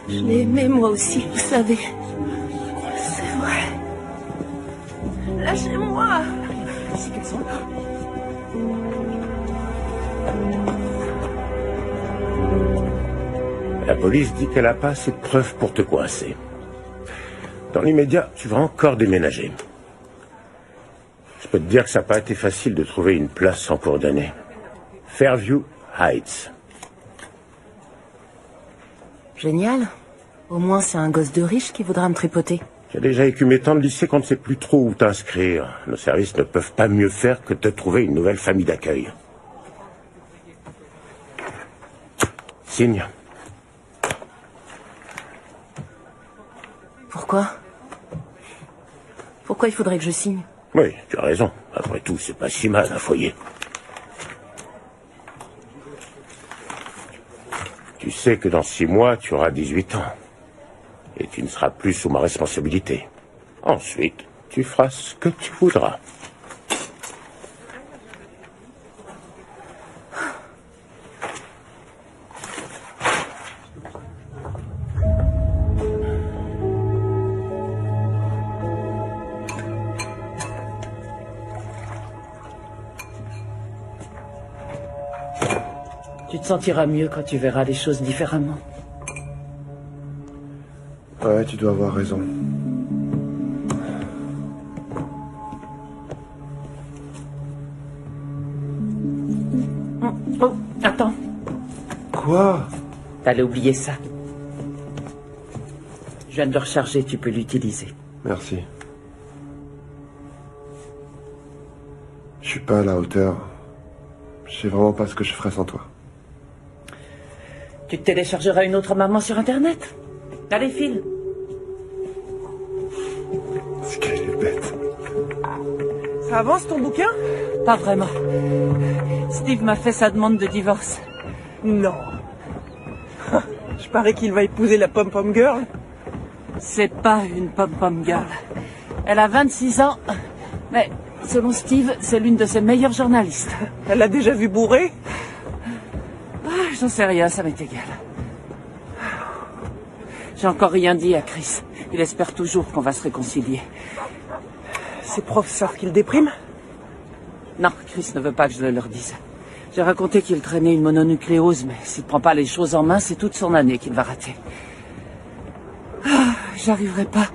Je l'ai aimé moi aussi, vous savez. C'est vrai. Lâchez-moi. Ici qu'elles sont. La police dit qu'elle n'a pas assez de preuves pour te coincer. Dans l'immédiat, tu vas encore déménager. Je peux te dire que ça n'a pas été facile de trouver une place en cours d'année. Fairview Heights. Génial. Au moins, c'est un gosse de riche qui voudra me tripoter. J'ai déjà écumé tant de lycées qu'on ne sait plus trop où t'inscrire. Nos services ne peuvent pas mieux faire que de te trouver une nouvelle famille d'accueil. Signe. Pourquoi? Pourquoi il faudrait que je signe? Oui, tu as raison. Après tout, c'est pas si mal un foyer. Tu sais que dans 6 mois, tu auras 18 ans. Et tu ne seras plus sous ma responsabilité. Ensuite, tu feras ce que tu voudras. Tu te sentiras mieux quand tu verras les choses différemment. Ouais, tu dois avoir raison. Oh, attends. Quoi? T'allais oublier ça. Je viens de le recharger, tu peux l'utiliser. Merci. Je suis pas à la hauteur. Je sais vraiment pas ce que je ferais sans toi. Tu te téléchargeras une autre maman sur Internet. Allez, file. C'est qu'elle est bête. Ça avance ton bouquin? Pas vraiment. Steve m'a fait sa demande de divorce. Non. Je parie qu'il va épouser la pom-pom girl. C'est pas une pom-pom girl. Elle a 26 ans, mais selon Steve, c'est l'une de ses meilleures journalistes. Elle l'a déjà vu bourré? J'en sais rien, ça m'est égal. J'ai encore rien dit à Chris. Il espère toujours qu'on va se réconcilier. Ses profs savent qu'il déprime? Non, Chris ne veut pas que je le leur dise. J'ai raconté qu'il traînait une mononucléose, mais s'il prend pas les choses en main, c'est toute son année qu'il va rater. J'arriverai pas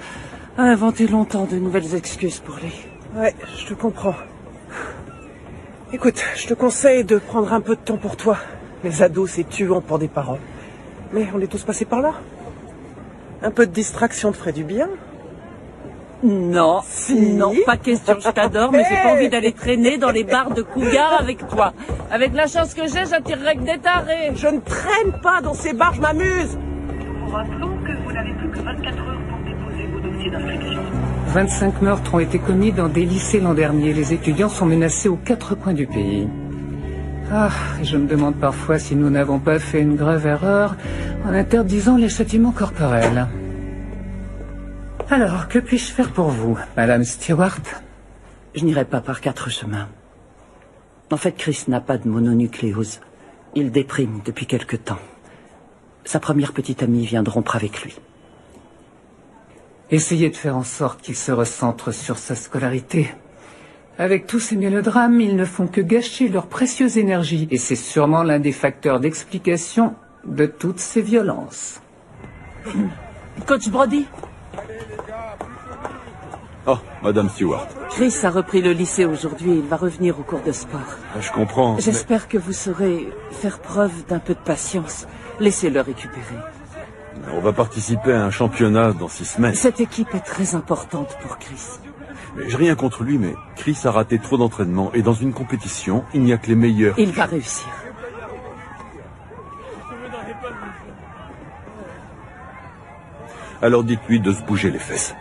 à inventer longtemps de nouvelles excuses pour lui. Ouais, je te comprends. Écoute, je te conseille de prendre un peu de temps pour toi. Les ados, c'est tuant pour des parents. Mais on est tous passés par là. Un peu de distraction te ferait du bien. Non, Si. non, pas question, je t'adore, mais j'ai pas envie d'aller traîner dans les bars de Cougar avec toi. Avec la chance que j'ai, j'attirerai que des tarés. Je ne traîne pas dans ces bars, je m'amuse. Nous vous rappelons que vous n'avez plus que 24 heures pour déposer vos dossiers d'inscription. 25 meurtres ont été commis dans des lycées l'an dernier. Les étudiants sont menacés aux 4 coins du pays. Ah, je me demande parfois si nous n'avons pas fait une grave erreur en interdisant les châtiments corporels. Alors, que puis-je faire pour vous, Madame Stewart? Je n'irai pas par 4 chemins. En fait, Chris n'a pas de mononucléose. Il déprime depuis quelque temps. Sa première petite amie vient de rompre avec lui. Essayez de faire en sorte qu'il se recentre sur sa scolarité. Avec tous ces mélodrames, ils ne font que gâcher leur précieuse énergie. Et c'est sûrement l'un des facteurs d'explication de toutes ces violences. Coach Brody, Oh, Madame Stewart. Chris a repris le lycée aujourd'hui et il va revenir au cours de sport. Je comprends. J'espère que vous saurez faire preuve d'un peu de patience. Laissez-le récupérer. On va participer à un championnat dans 6 semaines. Cette équipe est très importante pour Chris. J'ai rien contre lui, mais Chris a raté trop d'entraînement et dans une compétition, il n'y a que les meilleurs. Il va réussir. Alors dites-lui de se bouger les fesses.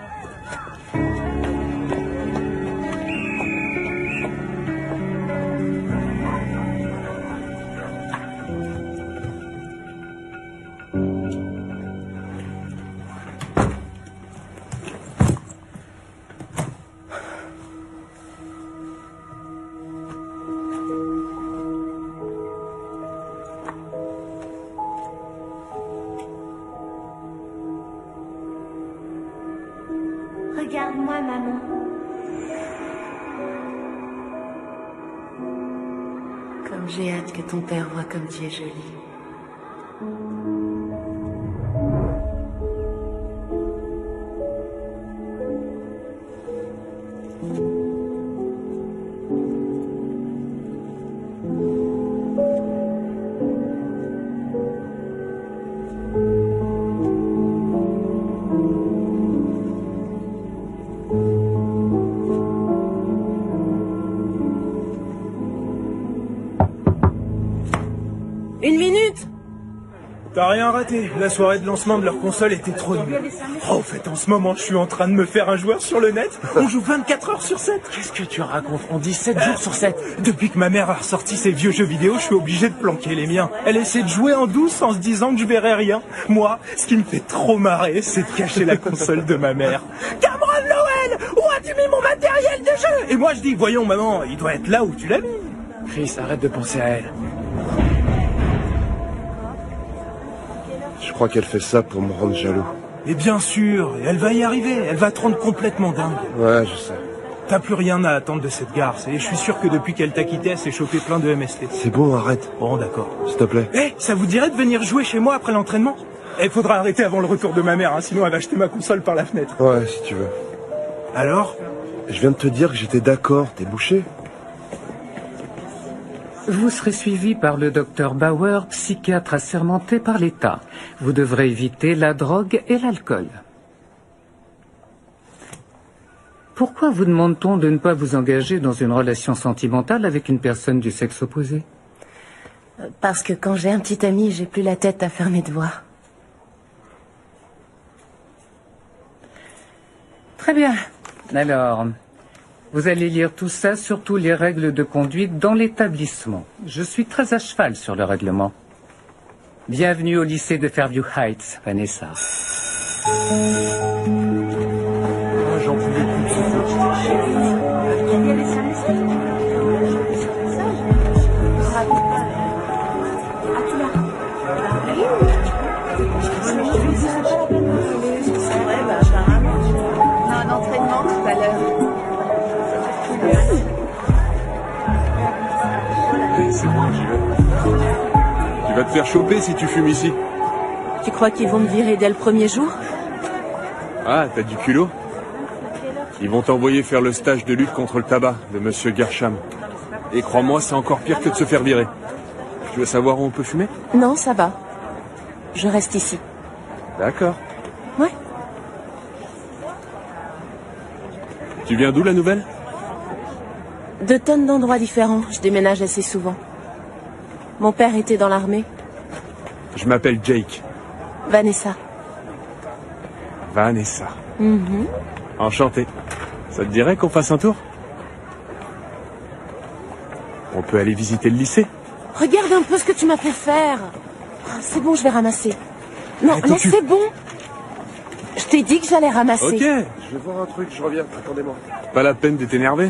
maman. Comme j'ai hâte que ton père voie comme tu es jolie. Une minute! T'as rien raté. La soirée de lancement de leur console était trop nulle. Oh, en fait, en ce moment, je suis en train de me faire un joueur sur le net. On joue 24 heures sur 7. Qu'est-ce que tu racontes? On dit 7 jours sur 7. Depuis que ma mère a ressorti ses vieux jeux vidéo, je suis obligé de planquer les miens. Elle essaie de jouer en douce en se disant que je verrai rien. Moi, ce qui me fait trop marrer, c'est de cacher la console de ma mère. Cameron Lowell, où as-tu mis mon matériel de jeu? Et moi, je dis, voyons, maman, il doit être là où tu l'as mis. Chris, arrête de penser à elle. Je crois qu'elle fait ça pour me rendre jaloux. Et bien sûr, et elle va y arriver, elle va te rendre complètement dingue. Ouais, je sais. T'as plus rien à attendre de cette garce, et je suis sûr que depuis qu'elle t'a quitté, elle s'est chopé plein de MST. C'est bon, arrête. Bon, d'accord. S'il te plaît. Eh, ça vous dirait de venir jouer chez moi après l'entraînement? Il faudra arrêter avant le retour de ma mère, hein, sinon elle va jeter ma console par la fenêtre. Ouais, si tu veux. Alors? Je viens de te dire que j'étais d'accord, t'es bouché. Vous serez suivi par le docteur Bauer, psychiatre assermenté par l'État. Vous devrez éviter la drogue et l'alcool. Pourquoi vous demande-t-on de ne pas vous engager dans une relation sentimentale avec une personne du sexe opposé? Parce que quand j'ai un petit ami, j'ai plus la tête à faire mes devoirs. Très bien. Alors, vous allez lire tout ça, surtout les règles de conduite dans l'établissement. Je suis très à cheval sur le règlement. Bienvenue au lycée de Fairview Heights, Vanessa. J'en pouvais plus de ce Un entraînement tout à l'heure. C'est bon, j'y vais. Tu vas te faire choper si tu fumes ici. Tu crois qu'ils vont me virer dès le premier jour? Ah, t'as du culot? Ils vont t'envoyer faire le stage de lutte contre le tabac de Monsieur Gersham. Et crois-moi, c'est encore pire que de se faire virer. Tu veux savoir où on peut fumer? Non, ça va. Je reste ici. D'accord. Ouais. Tu viens d'où, la nouvelle? 2 tonnes d'endroits différents. Je déménage assez souvent. Mon père était dans l'armée. Je m'appelle Jake. Vanessa. Vanessa. Mhm. Enchanté. Ça te dirait qu'on fasse un tour? On peut aller visiter le lycée. Regarde un peu ce que tu m'as fait faire. C'est bon, je vais ramasser. Non, Attends, laisse, c'est bon. Je t'ai dit que j'allais ramasser. Ok. Je vais voir un truc, je reviens. Attendez-moi. Pas la peine d'être énervé.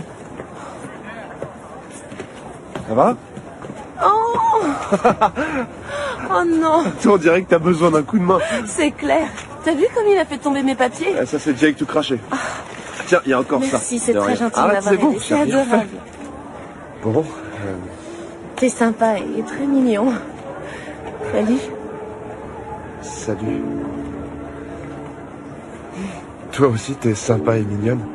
Ça va? Oh Oh non, On dirait que t'as besoin d'un coup de main. c'est clair. T'as vu comme il a fait tomber mes papiers? Ça, c'est Jake tout craché. Tiens, il y a encore ça. Merci, c'est De très rien. gentil de Arrête, m'avoir c'est bon, aidé. j'ai C'est rien fait. adorable. Bon, T'es sympa et très mignon. Salut. salut. Toi aussi, t'es sympa et mignonne.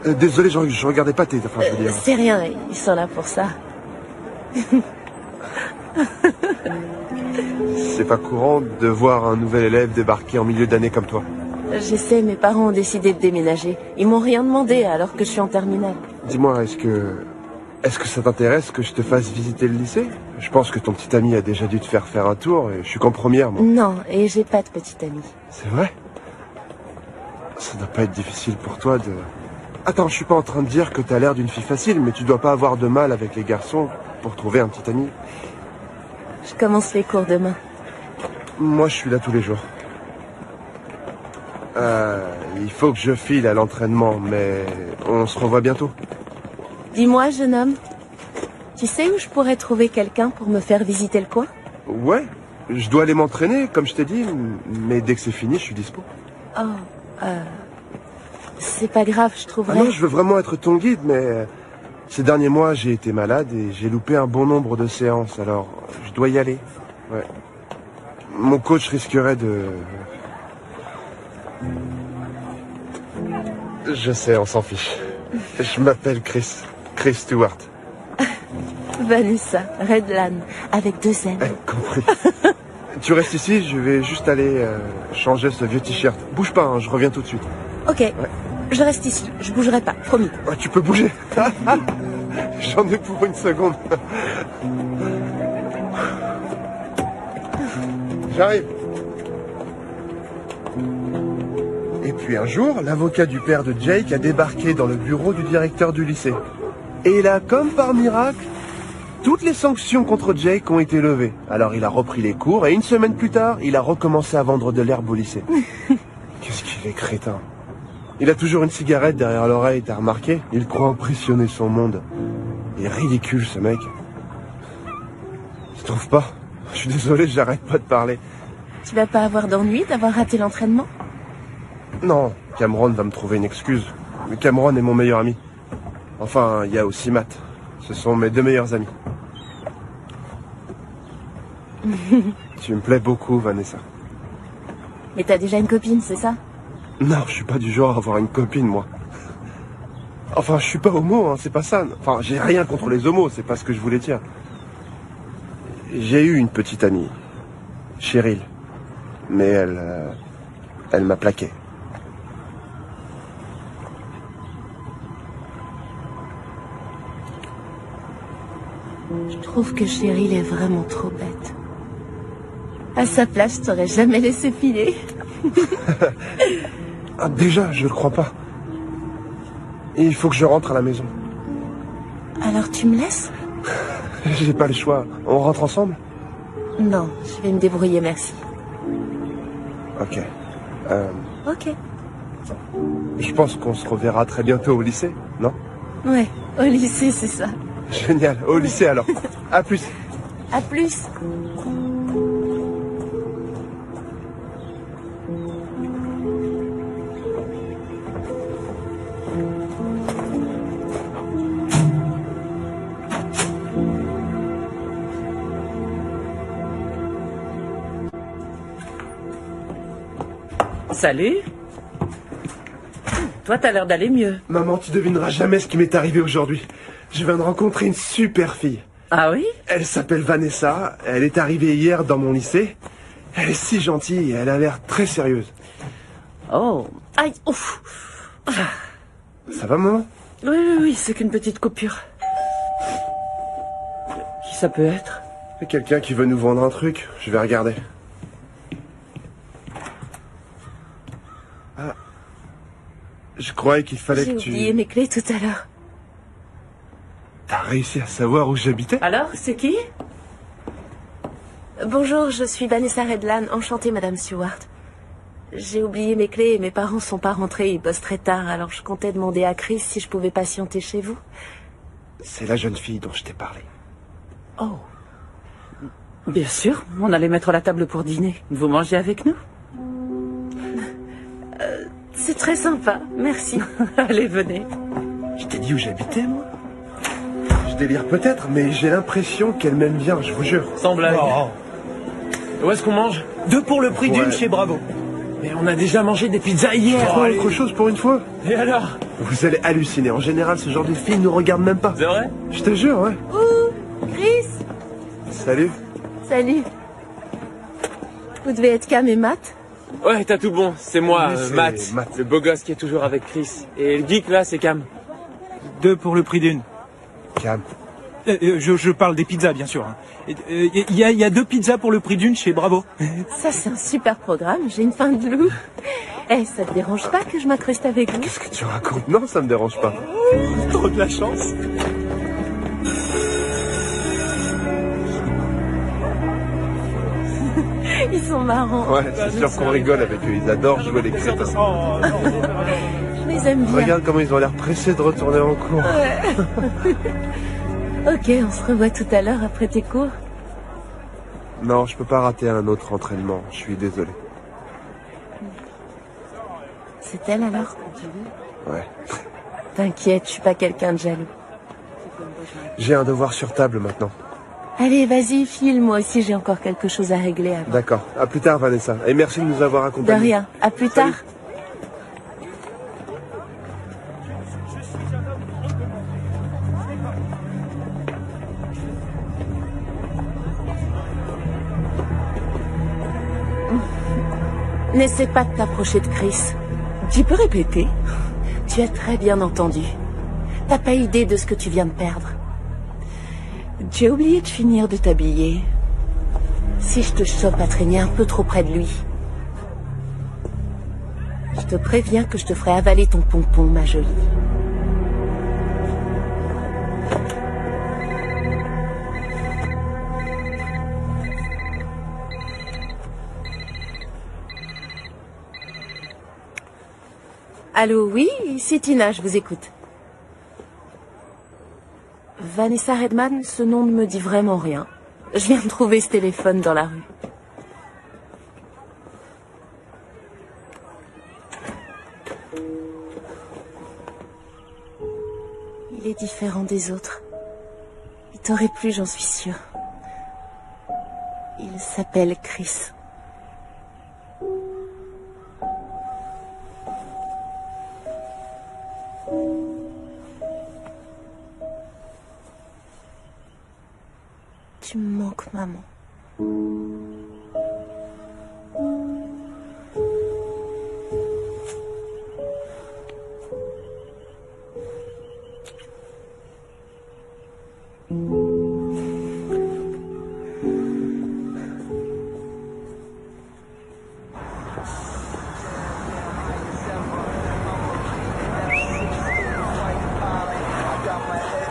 Désolé, je regardais pas tes... Enfin, je veux dire... C'est rien, ils sont là pour ça. C'est pas courant de voir un nouvel élève débarquer en milieu d'année comme toi. J'essaie, mes parents ont décidé de déménager. Ils m'ont rien demandé alors que je suis en terminale. Dis-moi, est-ce que ça t'intéresse que je te fasse visiter le lycée? Je pense que ton petit ami a déjà dû te faire un tour et je suis qu'en première, moi. Non, et j'ai pas de petite amie. C'est vrai? Ça doit pas être difficile pour toi de... Attends, je suis pas en train de dire que t'as l'air d'une fille facile, mais tu dois pas avoir de mal avec les garçons pour trouver un petit ami. Je commence les cours demain. Moi, je suis là tous les jours. Il faut que je file à l'entraînement, mais on se revoit bientôt. Dis-moi, jeune homme, tu sais où je pourrais trouver quelqu'un pour me faire visiter le coin? Ouais, je dois aller m'entraîner, comme je t'ai dit, mais dès que c'est fini, je suis dispo. Oh, C'est pas grave, je Ah trouverai. non, je veux vraiment être ton guide, mais ces derniers mois, j'ai été malade et j'ai loupé un bon nombre de séances, alors je dois y aller. Ouais. Mon coach risquerait de... Je sais, on s'en fiche. Je m'appelle Chris. Chris Stewart. Vanessa Redlan, avec 2 N. Compris. Tu restes ici, je vais juste aller changer ce vieux t-shirt. Bouge pas, hein, je reviens tout de suite. Ok, je reste ici, je bougerai pas, promis. Ah, tu peux bouger. J'en ai pour une seconde. J'arrive. Et puis un jour, l'avocat du père de Jake a débarqué dans le bureau du directeur du lycée. Et là, comme par miracle, toutes les sanctions contre Jake ont été levées. Alors il a repris les cours et une semaine plus tard, il a recommencé à vendre de l'herbe au lycée. Qu'est-ce qu'il est crétin. Il a toujours une cigarette derrière l'oreille, t'as remarqué? Il croit impressionner son monde. Il est ridicule, ce mec. Tu trouves pas? Je suis désolé, j'arrête pas de parler. Tu vas pas avoir d'ennui d'avoir raté l'entraînement? Non, Cameron va me trouver une excuse. Mais Cameron est mon meilleur ami. Enfin, il y a aussi Matt. Ce sont mes 2 meilleurs amis. Tu me plais beaucoup, Vanessa. Mais t'as déjà une copine, c'est ça? Non, je suis pas du genre à avoir une copine, moi. Enfin, je suis pas homo, hein, c'est pas ça. Enfin, j'ai rien contre les homos, c'est pas ce que je voulais dire. J'ai eu une petite amie, Cheryl. Mais elle m'a plaqué. Je trouve que Cheryl est vraiment trop bête. À sa place, je t'aurais jamais laissé filer. Ah, déjà, je le crois pas. Et il faut que je rentre à la maison. Alors tu me laisses? J'ai pas le choix. On rentre ensemble? Non, je vais me débrouiller, merci. Ok. Ok. Je pense qu'on se reverra très bientôt au lycée, non? Ouais, au lycée, c'est ça. Génial, au lycée alors. À plus. À plus. Salut. Toi, t'as l'air d'aller mieux. Maman, tu devineras jamais ce qui m'est arrivé aujourd'hui. Je viens de rencontrer une super fille. Ah oui? Elle s'appelle Vanessa. Elle est arrivée hier dans mon lycée. Elle est si gentille et elle a l'air très sérieuse. Oh. Aïe, ouf. Ça va, maman? Oui, c'est qu'une petite coupure. Qui ça peut être? Quelqu'un qui veut nous vendre un truc. Je vais regarder. Ah. Je croyais qu'il fallait J'ai que tu... oublié mes clés tout à l'heure. T'as réussi à savoir où j'habitais? Alors, c'est qui? Bonjour, je suis Vanessa Redlan. Enchantée, Madame Stewart. J'ai oublié mes clés et mes parents sont pas rentrés. Ils bossent très tard, alors je comptais demander à Chris si je pouvais patienter chez vous. C'est la jeune fille dont je t'ai parlé. Oh. Bien sûr, on allait mettre la table pour dîner. Vous mangez avec nous? C'est très sympa, merci. Allez, venez. Je t'ai dit où j'habitais, moi? Je délire peut-être, mais j'ai l'impression qu'elle m'aime bien, je vous jure. Sans blague. Oh. Où est-ce qu'on mange? 2 pour le prix d'une Ouais. chez Bravo. Mais on a déjà mangé des pizzas hier. Prends autre chose pour une fois. Et alors? Vous allez halluciner. En général, ce genre de filles ne regardent même pas. C'est vrai? Je te jure, ouais. Ouh, Chris. Salut. Salut. Vous devez être Cam et Matt. Ouais, t'as tout bon. C'est moi, Oui, c'est Matt, Matt. le beau gosse qui est toujours avec Chris. Et le geek là, c'est Cam. 2 pour le prix d'une. Cam. Je parle des pizzas, bien sûr. Il y a 2 pizzas pour le prix d'une chez Bravo. Ça, c'est un super programme. J'ai une faim de loup. Eh, ça te dérange pas que je m'incruste avec vous? Qu'est-ce que tu racontes? Non, ça me dérange pas. Trop de la chance. Ils sont marrants. Ouais, c'est sûr qu'on rigole avec eux. Ils adorent jouer les crétins. Oh, non. Je les aime bien. Regarde comment ils ont l'air pressés de retourner en cours. Ok, on se revoit tout à l'heure après tes cours. Non, je peux pas rater un autre entraînement. Je suis désolé. C'est elle alors? Ouais. T'inquiète, je suis pas quelqu'un de jaloux. J'ai un devoir sur table maintenant. Allez, vas-y, file, moi aussi j'ai encore quelque chose à régler avant. D'accord. À plus tard, Vanessa. Et merci de nous avoir De accompagnés. rien, à plus Salut. tard. N'essaie pas de t'approcher de Chris. Tu peux répéter? Tu as très bien entendu. T'as pas idée de ce que tu viens de perdre. Tu as oublié de finir de t'habiller. Si je te chope à traîner un peu trop près de lui, je te préviens que je te ferai avaler ton pompon, ma jolie. Allô, oui, c'est Tina, je vous écoute. Vanessa Redman, ce nom ne me dit vraiment rien. Je viens de trouver ce téléphone dans la rue. Il est différent des autres. Il t'aurait plu, j'en suis sûre. Il s'appelle Chris. Tu me manques, maman.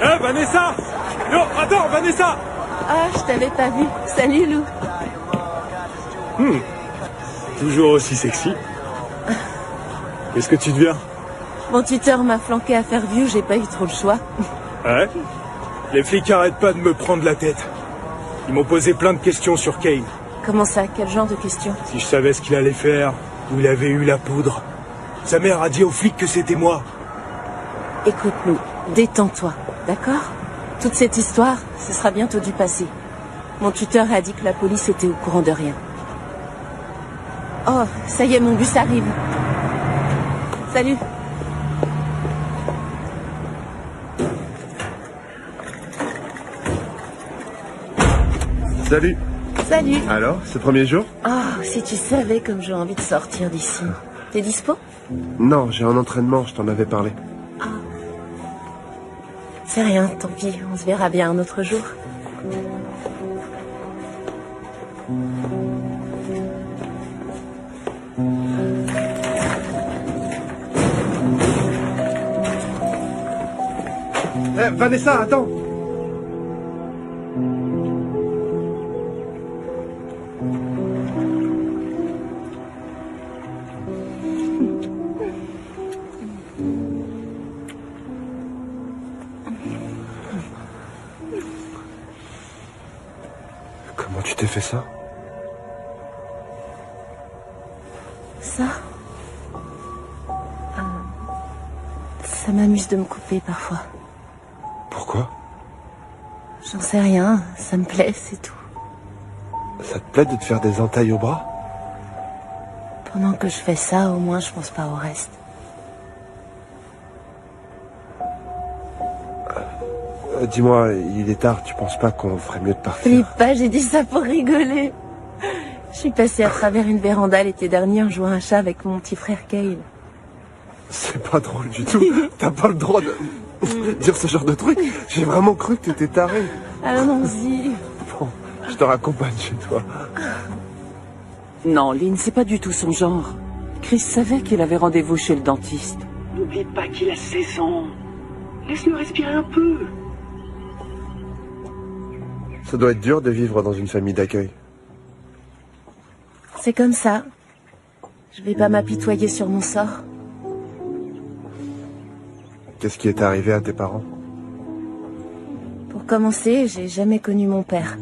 Hé, Vanessa! Non, attends, Vanessa! Ah, je t'avais pas vu. Salut, Lou. Toujours aussi sexy. Qu'est-ce que tu deviens? Mon tuteur m'a flanqué à Fairview, j'ai pas eu trop le choix. Ouais. Les flics arrêtent pas de me prendre la tête. Ils m'ont posé plein de questions sur Kane. Comment ça? Quel genre de question? Si je savais ce qu'il allait faire, où il avait eu la poudre. Sa mère a dit aux flics que c'était moi. Écoute, Lou, détends-toi, d'accord? Toute cette histoire, ce sera bientôt du passé. Mon tuteur a dit que la police était au courant de rien. Oh, ça y est, mon bus arrive. Salut. Salut. Salut. Alors, ce premier jour? Oh, si tu savais comme j'ai envie de sortir d'ici. T'es dispo? Non, j'ai un entraînement, je t'en avais parlé. C'est rien, tant pis, on se verra bien un autre jour. Vanessa, attends. Comment tu t'es fait ça? Ça ça m'amuse de me couper parfois. Pourquoi? J'en sais rien, ça me plaît, c'est tout. Ça te plaît de te faire des entailles au bras? Pendant que je fais ça, au moins je pense pas au reste. Dis-moi, il est tard, tu penses pas qu'on ferait mieux de partir? Flippe pas, j'ai dit ça pour rigoler. Je suis passée à travers une véranda l'été dernier en jouant à un chat avec mon petit frère Kyle. C'est pas drôle du tout. T'as pas le droit de dire ce genre de truc. J'ai vraiment cru que t'étais taré. Allons-y. Bon, je te raccompagne chez toi. Non, Lynn, c'est pas du tout son genre. Chris savait qu'il avait rendez-vous chez le dentiste. N'oublie pas qu'il a 16 ans. Laisse-le respirer un peu. Ça doit être dur de vivre dans une famille d'accueil. C'est comme ça. Je vais pas m'apitoyer sur mon sort. Qu'est-ce qui est arrivé à tes parents? Pour commencer, j'ai jamais connu mon père.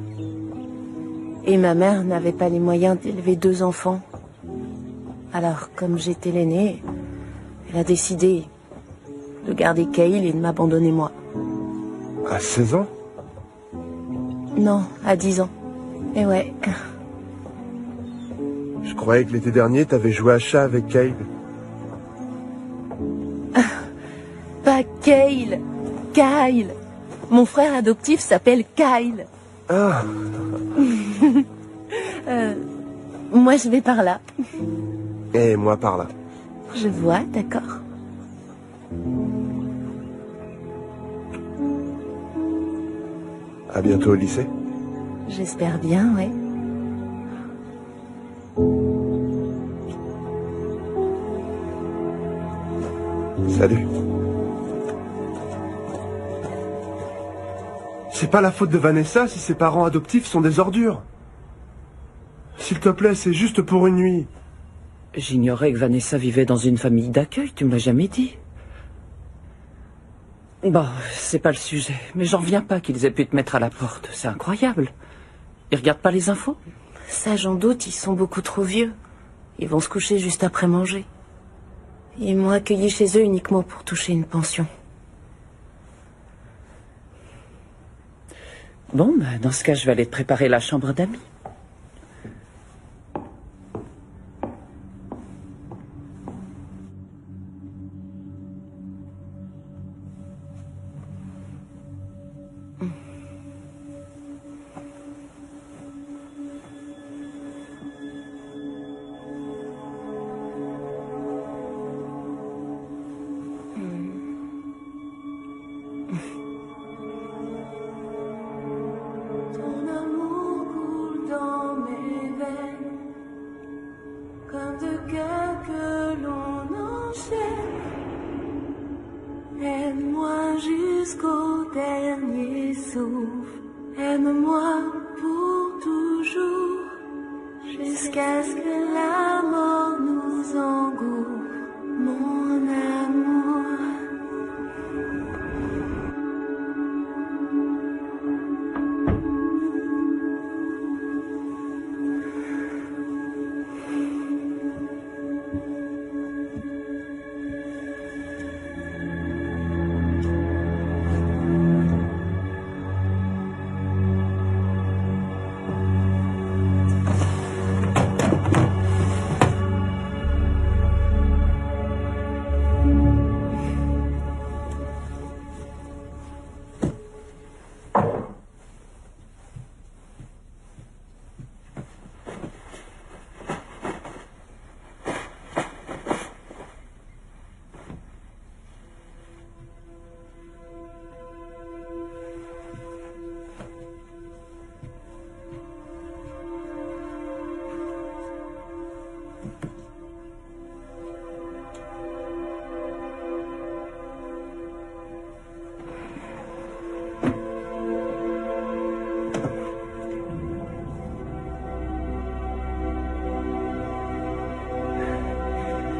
Et ma mère n'avait pas les moyens d'élever 2 enfants. Alors, comme j'étais l'aînée, elle a décidé, de garder Kyle et de m'abandonner moi. À 16 ans? Non, à 10 ans. Et ouais. Je croyais que l'été dernier, t'avais joué à chat avec Kyle. Pas Kyle, Kyle. Mon frère adoptif s'appelle Kyle. Ah. Moi, je vais par là. Et moi par là. Je vois, d'accord. À bientôt au lycée. J'espère bien, ouais. Salut. C'est pas la faute de Vanessa si ses parents adoptifs sont des ordures. S'il te plaît, c'est juste pour une nuit. J'ignorais que Vanessa vivait dans une famille d'accueil, tu me l'as jamais dit. Bon, c'est pas le sujet, mais j'en reviens pas qu'ils aient pu te mettre à la porte, c'est incroyable. Ils regardent pas les infos? Ça, j'en doute, ils sont beaucoup trop vieux. Ils vont se coucher juste après manger. Ils m'ont accueilli chez eux uniquement pour toucher une pension. Bon, bah, dans ce cas, je vais aller te préparer la chambre d'amis. Aime-moi jusqu'au dernier souffle. Aime-moi pour toujours. Jusqu'à ce que la mort nous engouffre. Mon amour.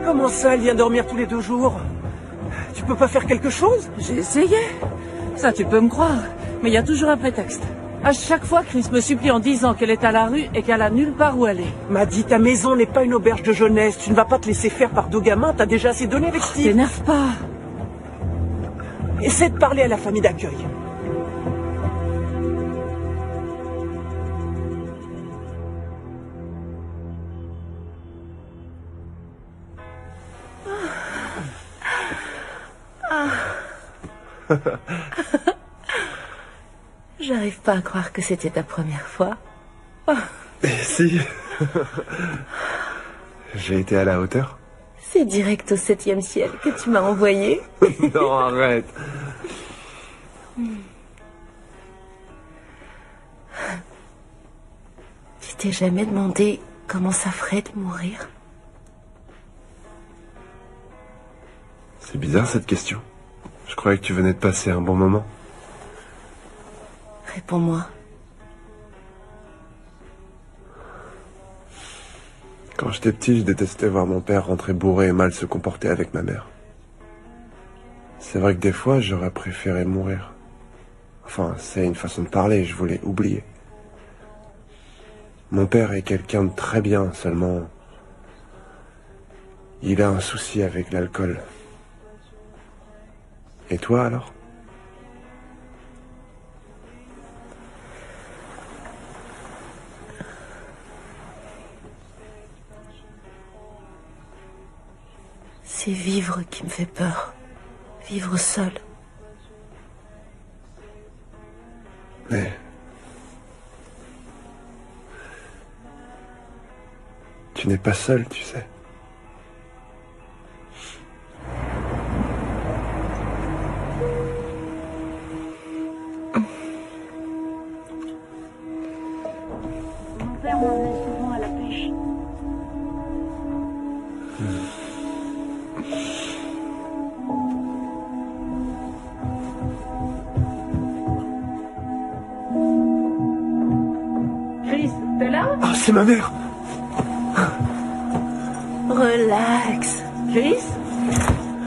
Comment ça, elle vient dormir tous les 2 jours? Tu peux pas faire quelque chose? J'ai essayé. Ça, tu peux me croire. Mais il y a toujours un prétexte. À chaque fois, Chris me supplie en disant qu'elle est à la rue et qu'elle a nulle part où aller. M'a dit, ta maison n'est pas une auberge de jeunesse. Tu ne vas pas te laisser faire par 2 gamins. T'as déjà assez donné avec Steve. T'énerve pas. Essaie de parler à la famille d'accueil. J'arrive pas à croire que c'était ta première fois. Et si. J'ai été à la hauteur. C'est direct au 7e ciel que tu m'as envoyé. Non, arrête. Tu t'es jamais demandé comment ça ferait de mourir? C'est bizarre cette question. Je croyais que tu venais de passer un bon moment. Réponds-moi. Quand j'étais petit, je détestais voir mon père rentrer bourré et mal se comporter avec ma mère. C'est vrai que des fois, j'aurais préféré mourir. Enfin, c'est une façon de parler, je voulais oublier. Mon père est quelqu'un de très bien, seulement... il a un souci avec l'alcool. Et toi alors? C'est vivre qui me fait peur. Vivre seul. Mais... tu n'es pas seul, tu sais. Mon père m'emmenait souvent à la pêche. Chris, t'es là? Ah, c'est ma mère! Relax. Chris?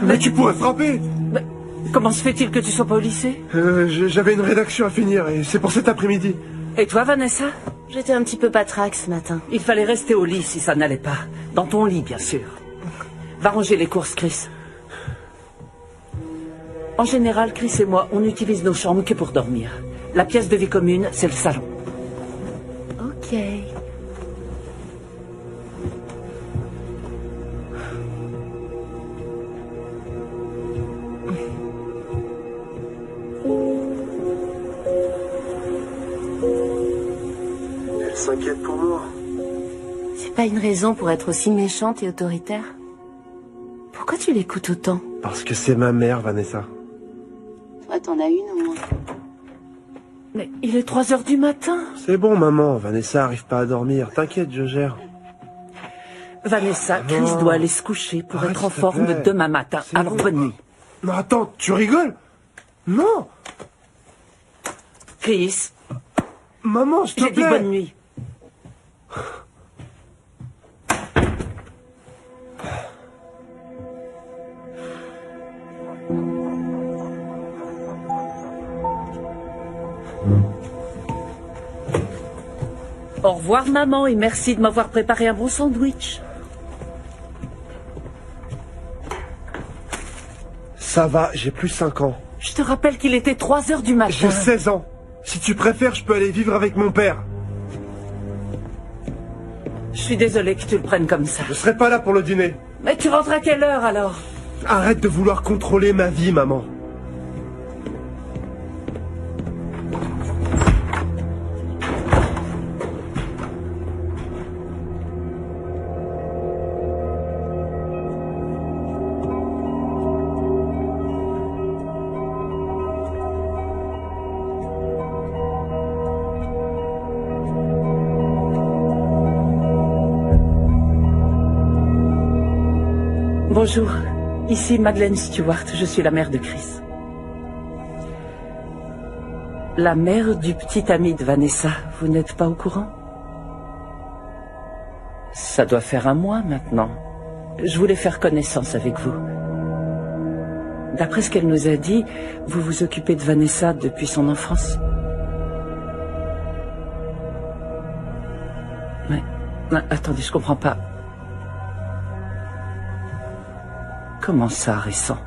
Mais tu pourrais frapper! Mais comment se fait-il que tu sois pas au lycée? J'avais une rédaction à finir et c'est pour cet après-midi. Et toi, Vanessa? J'étais un petit peu patraque ce matin. Il fallait rester au lit si ça n'allait pas. Dans ton lit, bien sûr. Va ranger les courses, Chris. En général, Chris et moi, on utilise nos chambres que pour dormir. La pièce de vie commune, c'est le salon. Ok. Elle s'inquiète pour moi. C'est pas une raison pour être aussi méchante et autoritaire. Pourquoi tu l'écoutes autant? Parce que c'est ma mère, Vanessa. Toi, t'en as une au moins. Mais il est 3 heures du matin. C'est bon, maman. Vanessa arrive pas à dormir. T'inquiète, je gère. Vanessa, Chris Non. doit aller se coucher pour Arrête, être en s'il te forme plaît. demain matin. C'est Alors, bon. bonne nuit. Non, attends, tu rigoles? Non! Chris, Maman, s'il te j'ai dit plaît! bonne nuit. Au revoir, maman, et merci de m'avoir préparé un bon sandwich. Ça va, j'ai plus 5 ans. Je te rappelle qu'il était 3 heures du matin. J'ai 16 ans. Si tu préfères, je peux aller vivre avec mon père. Je suis désolée que tu le prennes comme ça. Je serai pas là pour le dîner. Mais tu rentres à quelle heure, alors? Arrête de vouloir contrôler ma vie, maman. Bonjour, ici Madeleine Stewart, je suis la mère de Chris. La mère du petit ami de Vanessa, vous n'êtes pas au courant? Ça doit faire 1 mois maintenant. Je voulais faire connaissance avec vous. D'après ce qu'elle nous a dit, vous vous occupez de Vanessa depuis son enfance. Mais, attendez, je comprends pas. Comment ça, récent?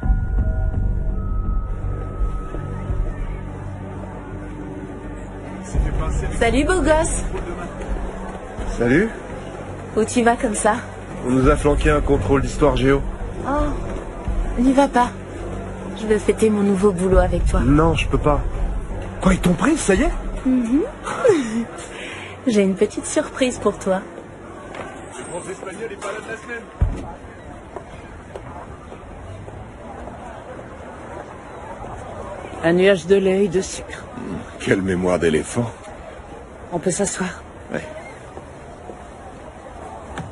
Salut, beau gosse. Salut. Où tu vas comme ça? On nous a flanqué un contrôle d'histoire géo. Oh, n'y va pas. Je veux fêter mon nouveau boulot avec toi. Non, je peux pas. Quoi, ils t'ont pris, ça y est? J'ai une petite surprise pour toi. Le prof espagnol est pas là de la semaine. Un nuage de lait et de sucre. Quelle mémoire d'éléphant. On peut s'asseoir. Ouais.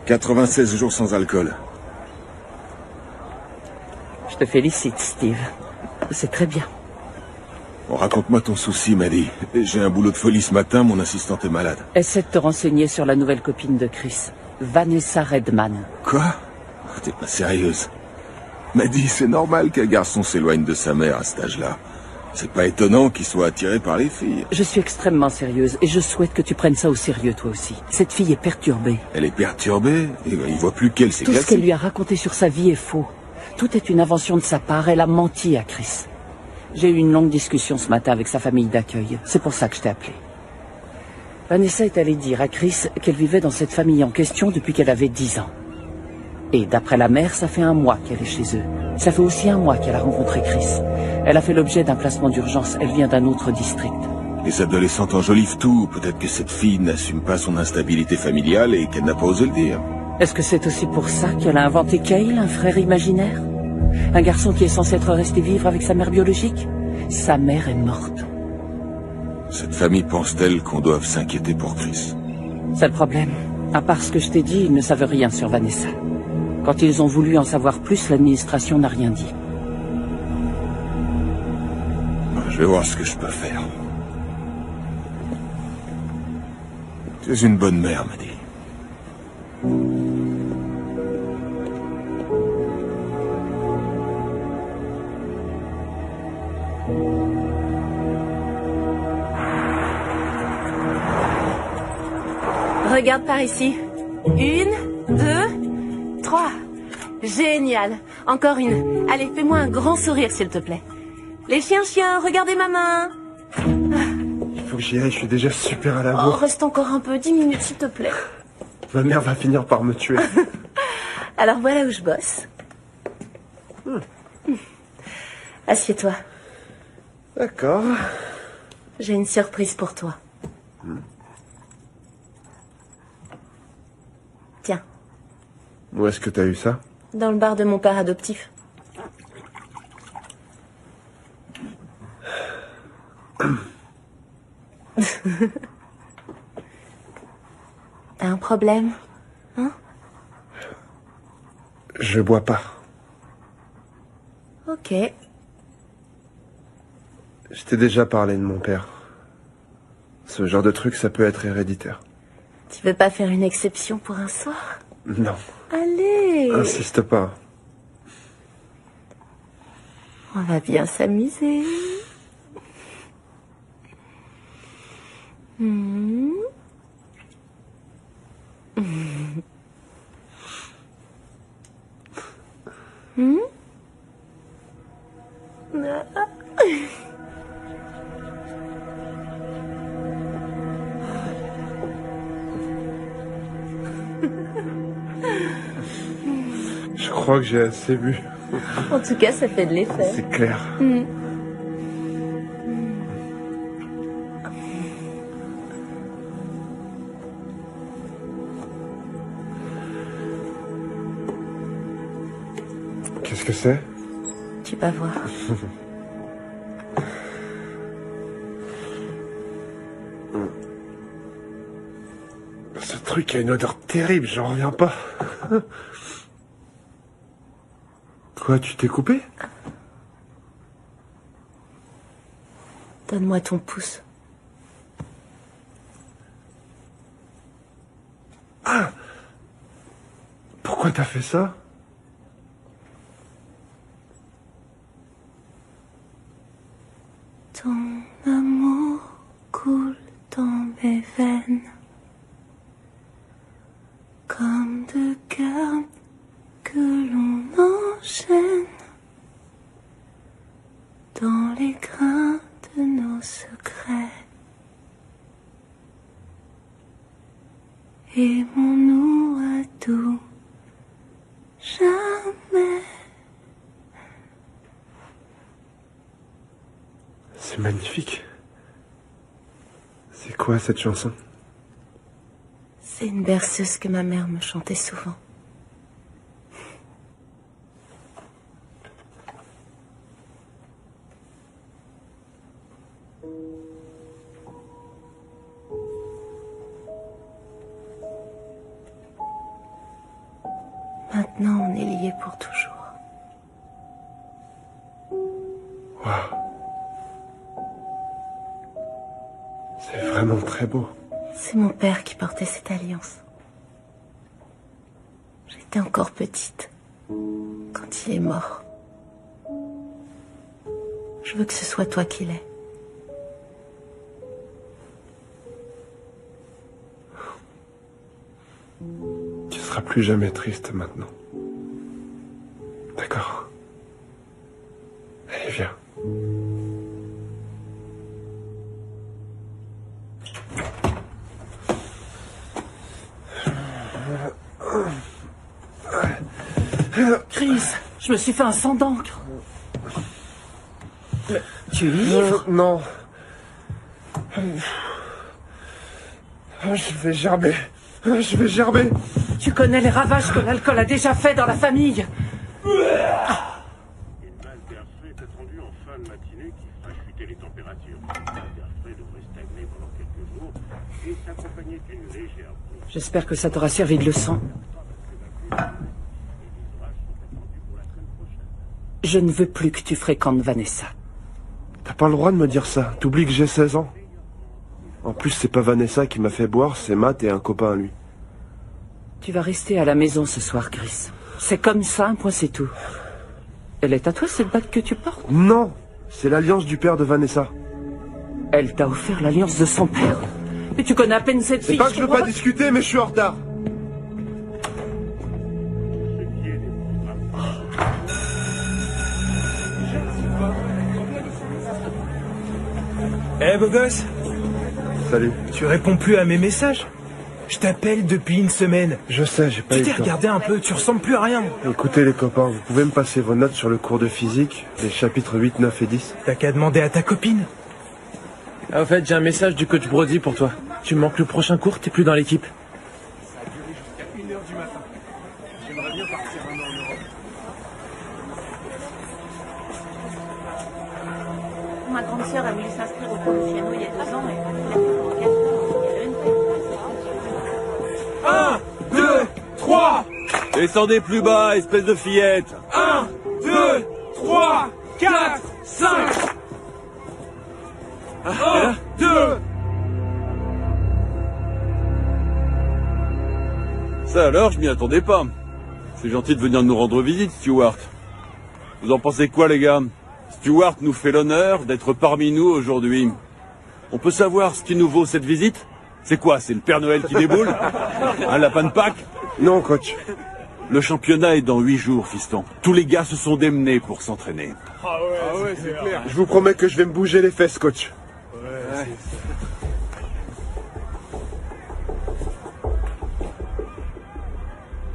96 jours sans alcool. Je te félicite, Steve. C'est très bien. Bon, raconte-moi ton souci, Maddie. J'ai un boulot de folie ce matin, mon assistante est malade. Essaie de te renseigner sur la nouvelle copine de Chris, Vanessa Redman. Quoi? T'es pas sérieuse. Maddie, c'est normal qu'un garçon s'éloigne de sa mère à cet âge-là. C'est pas étonnant qu'il soit attiré par les filles. Je suis extrêmement sérieuse et je souhaite que tu prennes ça au sérieux, toi aussi. Cette fille est perturbée. Elle est perturbée, et il voit plus qu'elle, c'est Tout ce classique. qu'elle lui a raconté sur sa vie est faux. Tout est une invention de sa part. Elle a menti à Chris. J'ai eu une longue discussion ce matin avec sa famille d'accueil. C'est pour ça que je t'ai appelé. Vanessa est allée dire à Chris qu'elle vivait dans cette famille en question depuis qu'elle avait 10 ans. Et d'après la mère, ça fait 1 mois qu'elle est chez eux. Ça fait aussi 1 mois qu'elle a rencontré Chris. Elle a fait l'objet d'un placement d'urgence. Elle vient d'un autre district. Les adolescentes enjolivent tout. Peut-être que cette fille n'assume pas son instabilité familiale et qu'elle n'a pas osé le dire. Est-ce que c'est aussi pour ça qu'elle a inventé Cale, un frère imaginaire? Un garçon qui est censé être resté vivre avec sa mère biologique? Sa mère est morte. Cette famille pense-t-elle qu'on doive s'inquiéter pour Chris? C'est le problème. À part ce que je t'ai dit, ils ne savent rien sur Vanessa. Quand ils ont voulu en savoir plus, l'administration n'a rien dit. Je vais voir ce que je peux faire. Tu es une bonne mère, Maddy. Regarde par ici. 1, 2, 3. Génial. Encore une. Allez, fais-moi un grand sourire, s'il te plaît. Les chiens, regardez ma main. Il faut que j'y aille, je suis déjà super à la Oh, bourre. reste encore un peu, 10 minutes, s'il te plaît. Ma mère va finir par me tuer. Alors voilà où je bosse. Assieds-toi. D'accord. J'ai une surprise pour toi. Tiens, Où est-ce que t'as eu ça? dans le bar de mon père adoptif. T'as un problème, hein? Je bois pas. Ok. Je t'ai déjà parlé de mon père. Ce genre de truc, ça peut être héréditaire. Tu veux pas faire une exception pour un soir? Non. Allez! Insiste pas. On va bien s'amuser. Hmm. Hmm. Ah. Je crois que j'ai assez bu. En tout cas, ça fait de l'effet. C'est clair. Hmm. Qu'est-ce que c'est? Tu vas voir. Ce truc a une odeur terrible, j'en reviens pas. Quoi, tu t'es coupé? Donne-moi ton pouce. Ah! Pourquoi t'as fait ça? Ton amour coule dans mes veines comme deux cartes que l'on enchaîne dans les grains de nos secrets. Aimons-nous à tout jamais. C'est magnifique. C'est quoi cette chanson? C'est une berceuse que ma mère me chantait souvent. Maintenant, on est liés pour toujours. Waouh. C'est vraiment très beau. C'est mon père qui portait cette alliance. J'étais encore petite quand il est mort. Je veux que ce soit toi qui l'aies. Tu seras plus jamais triste maintenant. D'accord. Allez, viens. Chris, je me suis fait un sang d'encre. Tu es ivre? Non. Je vais gerber. Je vais gerber. Tu connais les ravages que l'alcool a déjà fait dans la famille. Une masse d'air frais est attendue en fin de matinée qui fera chuter les températures. L'air frais devrait stagner pendant quelques jours et s'accompagner d'une légère brouille. J'espère que ça t'aura servi de leçon. Je ne veux plus que tu fréquentes Vanessa. T'as pas le droit de me dire ça. T'oublies que j'ai 16 ans. En plus, c'est pas Vanessa qui m'a fait boire, c'est Matt et un copain à lui. Tu vas rester à la maison ce soir, Chris. C'est comme ça, un point c'est tout. Elle est à toi, cette bague que tu portes? Non, c'est l'alliance du père de Vanessa. Elle t'a offert l'alliance de son père. Mais tu connais à peine cette fille. C'est pas que je veux pas discuter, mais je suis en retard. Eh, beau gosse, Salut. tu réponds plus à mes messages? Je t'appelle depuis une semaine. Je sais, j'ai pas Tu eu t'es le temps. regardé un peu, tu ressembles plus à rien. Écoutez les copains, vous pouvez me passer vos notes sur le cours de physique, les chapitres 8, 9 et 10. T'as qu'à demander à ta copine. Ah, au fait, j'ai un message du coach Brody pour toi. Tu me manques le prochain cours, t'es plus dans l'équipe. Ma grande sœur a voulu s'inscrire au cours de piano il y a 2 ans et elle a fait pendant 4 ans. Il y a une place. 1, 2, 3. Descendez plus bas, espèce de fillette. 1, 2, 3, 4, 5. 1, 2. Ça alors, je m'y attendais pas. C'est gentil de venir nous rendre visite, Stewart. Vous en pensez quoi, les gars? Stewart nous fait l'honneur d'être parmi nous aujourd'hui. On peut savoir ce qui nous vaut cette visite? C'est quoi? C'est le Père Noël qui déboule? Un lapin de Pâques? Non, coach. Le championnat est dans 8 jours, fiston. Tous les gars se sont démenés pour s'entraîner. Ah ouais, c'est clair. Je vous promets que je vais me bouger les fesses, coach. Ouais.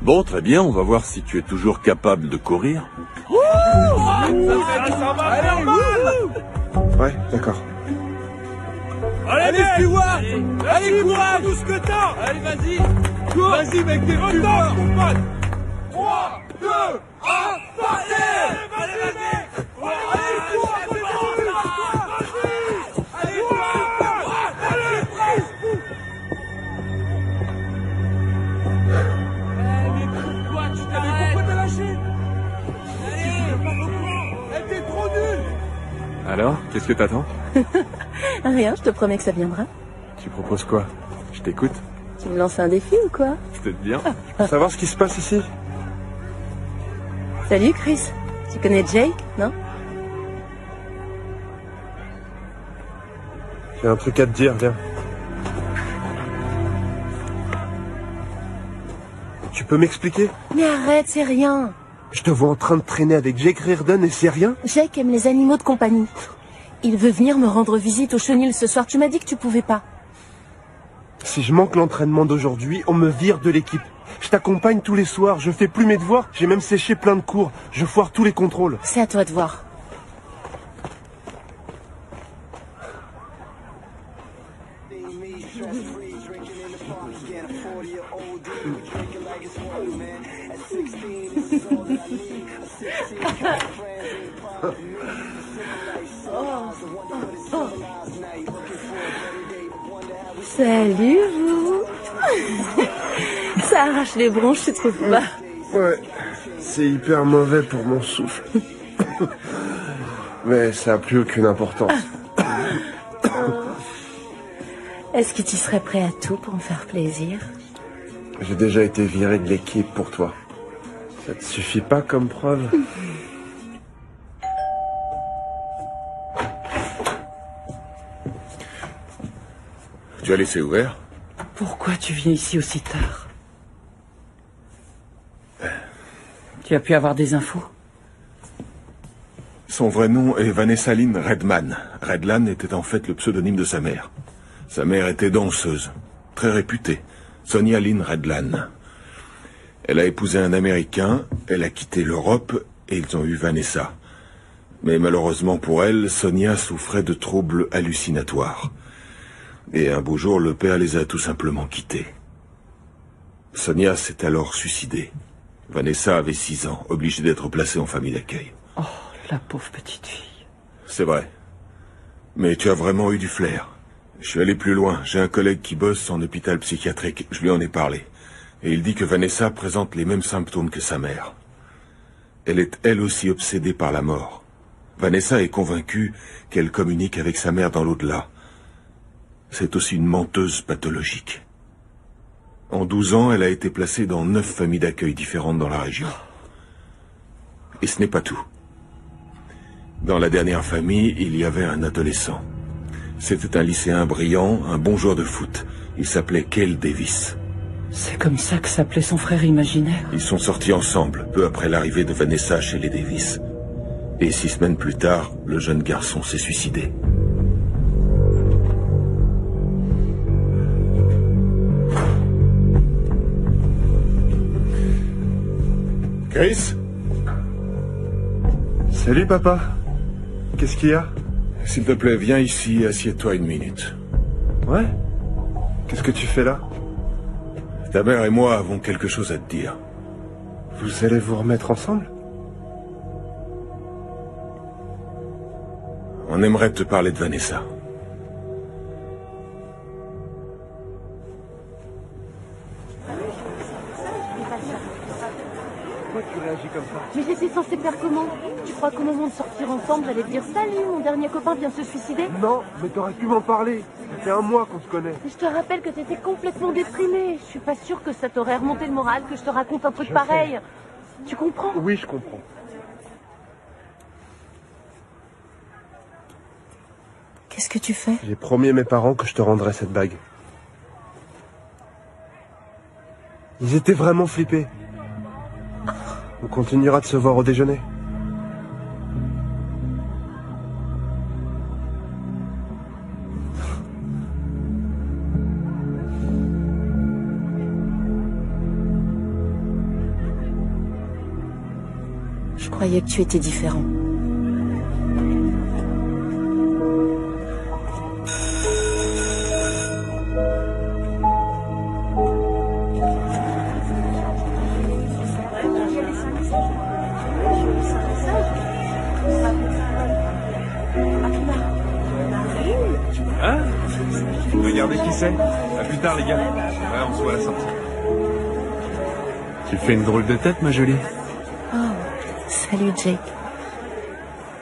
Bon, très bien, on va voir si tu es toujours capable de courir. Ça va normal. Ouais, d'accord. Allez, Stewart. Allez, courage, tout ce que t'as. Allez, vas-y. Cours. Vas-y, mec, t'es plus fort, mon pote. 3, 2, 1, partez. Allez, vas-y. Allez, cours, après allez, mais pourquoi tu t'arrêtes? Pourquoi t'as lâché? Elle était trop nulle. Alors, qu'est-ce que t'attends? Rien, je te promets que ça viendra. Tu proposes quoi? Je t'écoute. Tu me lances un défi ou quoi? Peut-être bien. Je peux savoir ce qui se passe ici? Salut Chris. Tu connais Jake, non? J'ai un truc à te dire, viens. Tu peux m'expliquer? Mais arrête, c'est rien. Je te vois en train de traîner avec Jake Reardon et c'est rien? Jake aime les animaux de compagnie. Il veut venir me rendre visite au chenil ce soir. Tu m'as dit que tu pouvais pas. Si je manque l'entraînement d'aujourd'hui, on me vire de l'équipe. Je t'accompagne tous les soirs, je fais plus mes devoirs, j'ai même séché plein de cours, je foire tous les contrôles. C'est à toi de voir. Salut vous. Ça arrache les bronches, tu trouves pas? Ouais, c'est hyper mauvais pour mon souffle. Mais ça a plus aucune importance. Est-ce que tu serais prêt à tout pour me faire plaisir? J'ai déjà été viré de l'équipe pour toi. Ça te suffit pas comme preuve? Tu as laissé ouvert? Pourquoi tu viens ici aussi tard? Tu as pu avoir des infos? Son vrai nom est Vanessa Lynn Redman. Redlan était en fait le pseudonyme de sa mère. Sa mère était danseuse, très réputée, Sonia Lynn Redlan. Elle a épousé un Américain, elle a quitté l'Europe et ils ont eu Vanessa. Mais malheureusement pour elle, Sonia souffrait de troubles hallucinatoires. Et un beau jour, le père les a tout simplement quittés. Sonia s'est alors suicidée. Vanessa avait 6 ans, obligée d'être placée en famille d'accueil. Oh, la pauvre petite fille. C'est vrai. Mais tu as vraiment eu du flair. Je suis allé plus loin. J'ai un collègue qui bosse en hôpital psychiatrique. Je lui en ai parlé. Et il dit que Vanessa présente les mêmes symptômes que sa mère. Elle est elle aussi obsédée par la mort. Vanessa est convaincue qu'elle communique avec sa mère dans l'au-delà. C'est aussi une menteuse pathologique. En 12 ans, elle a été placée dans 9 familles d'accueil différentes dans la région. Et ce n'est pas tout. Dans la dernière famille, il y avait un adolescent. C'était un lycéen brillant, un bon joueur de foot. Il s'appelait Cale Davis. C'est comme ça que s'appelait son frère imaginaire. Ils sont sortis ensemble, peu après l'arrivée de Vanessa chez les Davis. Et 6 semaines plus tard, le jeune garçon s'est suicidé. Chris? Salut papa. Qu'est-ce qu'il y a? S'il te plaît, viens ici, assieds-toi 1 minute. Ouais? Qu'est-ce que tu fais là? Ta mère et moi avons quelque chose à te dire. Vous allez vous remettre ensemble? On aimerait te parler de Vanessa. Pourquoi tu réagis comme ça? Mais j'étais censée faire comment? Tu crois qu'au moment de sortir ensemble, j'allais te dire « Salut, mon dernier copain vient de se suicider ?» Non, mais t'aurais pu m'en parler. Ça fait 1 mois qu'on se connaît. Je te rappelle que t'étais complètement déprimé. Je suis pas sûre que ça t'aurait remonté le moral, que je te raconte un truc pareil. Tu comprends? Oui, je comprends. Qu'est-ce que tu fais? J'ai promis à mes parents que je te rendrais cette bague. Ils étaient vraiment flippés. On continuera de se voir au déjeuner. Je croyais que tu étais différent. Hein? Regardez qui c'est. À plus tard, les gars. Ouais, on se voit à la sortie. Tu fais une drôle de tête, ma jolie. Oh, salut Jake.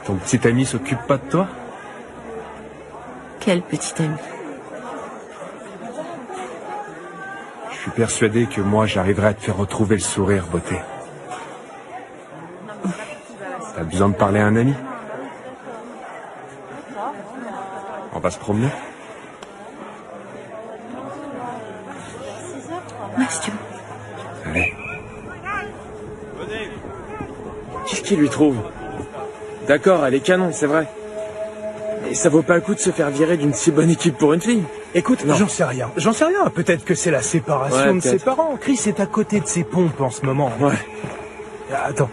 Ton petit ami s'occupe pas de toi? Quel petit ami. Je suis persuadé que moi, j'arriverai à te faire retrouver le sourire, beauté. T'as besoin de parler à un ami? On va se promener? Ouais, si tu veux. Allez. Qu'est-ce qu'il lui trouve? D'accord, elle est canon, c'est vrai. Mais ça vaut pas le coup de se faire virer d'une si bonne équipe pour une fille. Écoute, Non. j'en sais rien. J'en sais rien. Peut-être que c'est la séparation Ouais, de ses peut-être. parents. Chris est à côté de ses pompes en ce moment. Ouais. Attends.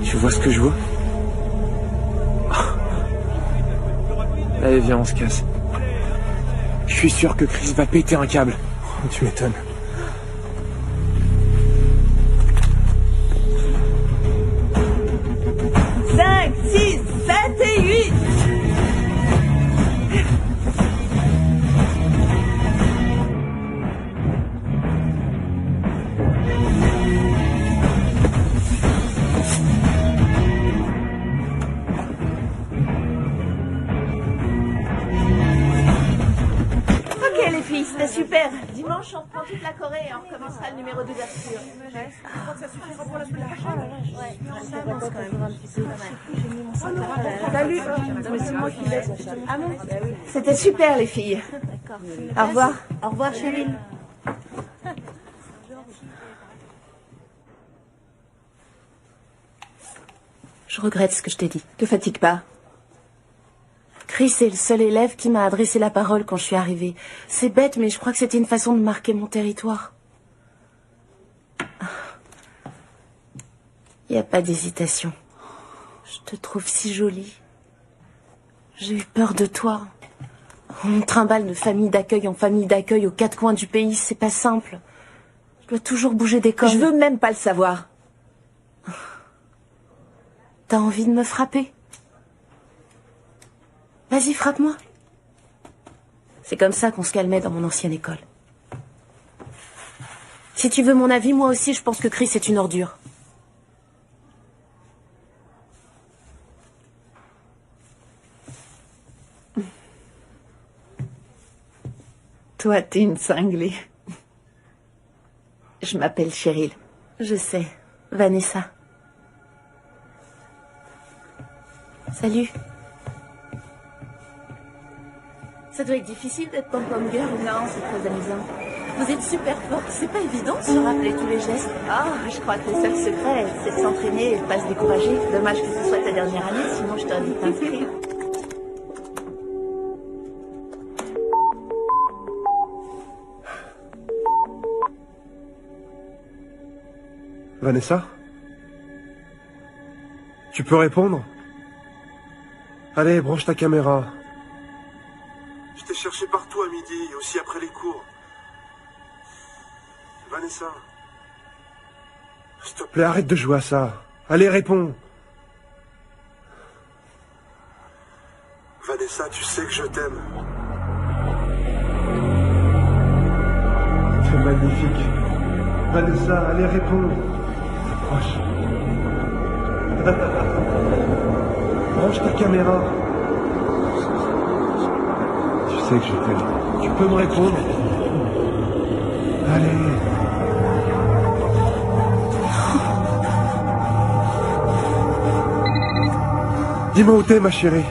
Tu vois ce que je vois? Allez, viens, on se casse. Je suis sûr que Chris va péter un câble. Tu m'étonnes. Cinq, 6, 7 et 8. Ok les filles, c'était super. Dimanche, on reprend toute la Corée et on recommencera le numéro d'ouverture. Je crois que ça suffira pour la semaine prochaine. Ouais, ça avance quand même un petit peu. Salut. Non mais c'est moi qui laisse. Ah bon? C'était super les filles. D'accord. Au revoir. Au revoir Cheryl. Je regrette ce que je t'ai dit. Te fatigue pas. Chris est le seul élève qui m'a adressé la parole quand je suis arrivée. C'est bête, mais je crois que c'était une façon de marquer mon territoire. Il n'y a pas d'hésitation. Je te trouve si jolie. J'ai eu peur de toi. On me trimballe de famille d'accueil en famille d'accueil aux quatre coins du pays, c'est pas simple. Je dois toujours bouger d'école. Je veux même pas le savoir. T'as envie de me frapper? Vas-y, frappe-moi. C'est comme ça qu'on se calmait dans mon ancienne école. Si tu veux mon avis, moi aussi, je pense que Chris est une ordure. Toi, t'es une cinglée. Je m'appelle Cheryl. Je sais. Vanessa. Salut. Ça doit être difficile d'être pom-pom girl. Non, c'est très amusant. Vous êtes super forte. C'est pas évident de se rappeler tous les gestes. Ah, je crois que le seul secret, c'est de s'entraîner et de pas se décourager. Dommage que ce soit ta dernière année, sinon je t'invite à t'inscrire. Vanessa? Tu peux répondre? Allez, branche ta caméra. Je t'ai cherché partout à midi et aussi après les cours. Vanessa? S'il te plaît, arrête de jouer à ça. Allez, réponds. Vanessa, tu sais que je t'aime. C'est magnifique. Vanessa, allez, réponds. Proche. Branche ta caméra. Tu sais que je t'aime. Tu peux me répondre? Allez. Dis-moi où t'es, ma chérie.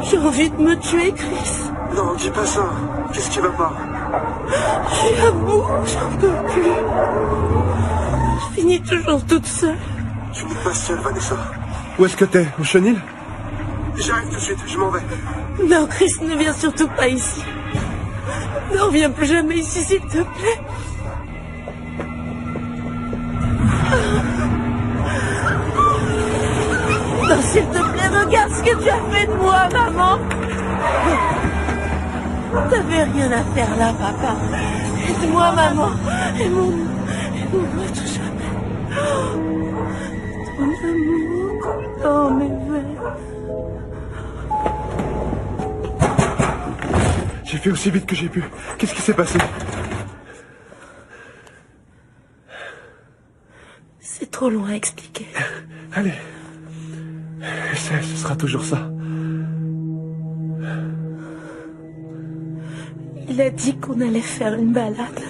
J'ai envie de me tuer, Chris. Non, dis pas ça. Qu'est-ce qui va pas? Je suis à bout, j'en peux plus. Je finis toujours toute seule. Tu n'es pas seule, Vanessa. Où est-ce que t'es? Au chenil? J'arrive tout de suite, je m'en vais. Non, Chris, ne viens surtout pas ici. Ne reviens plus jamais ici, s'il te plaît. Non, s'il te plaît, regarde ce que tu as fait de moi, maman. T'avais rien à faire là, papa. Aide-moi, maman. Aide-moi tout jamais. Ton amour dans mes veines. J'ai fait aussi vite que j'ai pu. Qu'est-ce qui s'est passé? C'est trop loin à expliquer. Allez. Ce sera toujours ça. Il a dit qu'on allait faire une balade.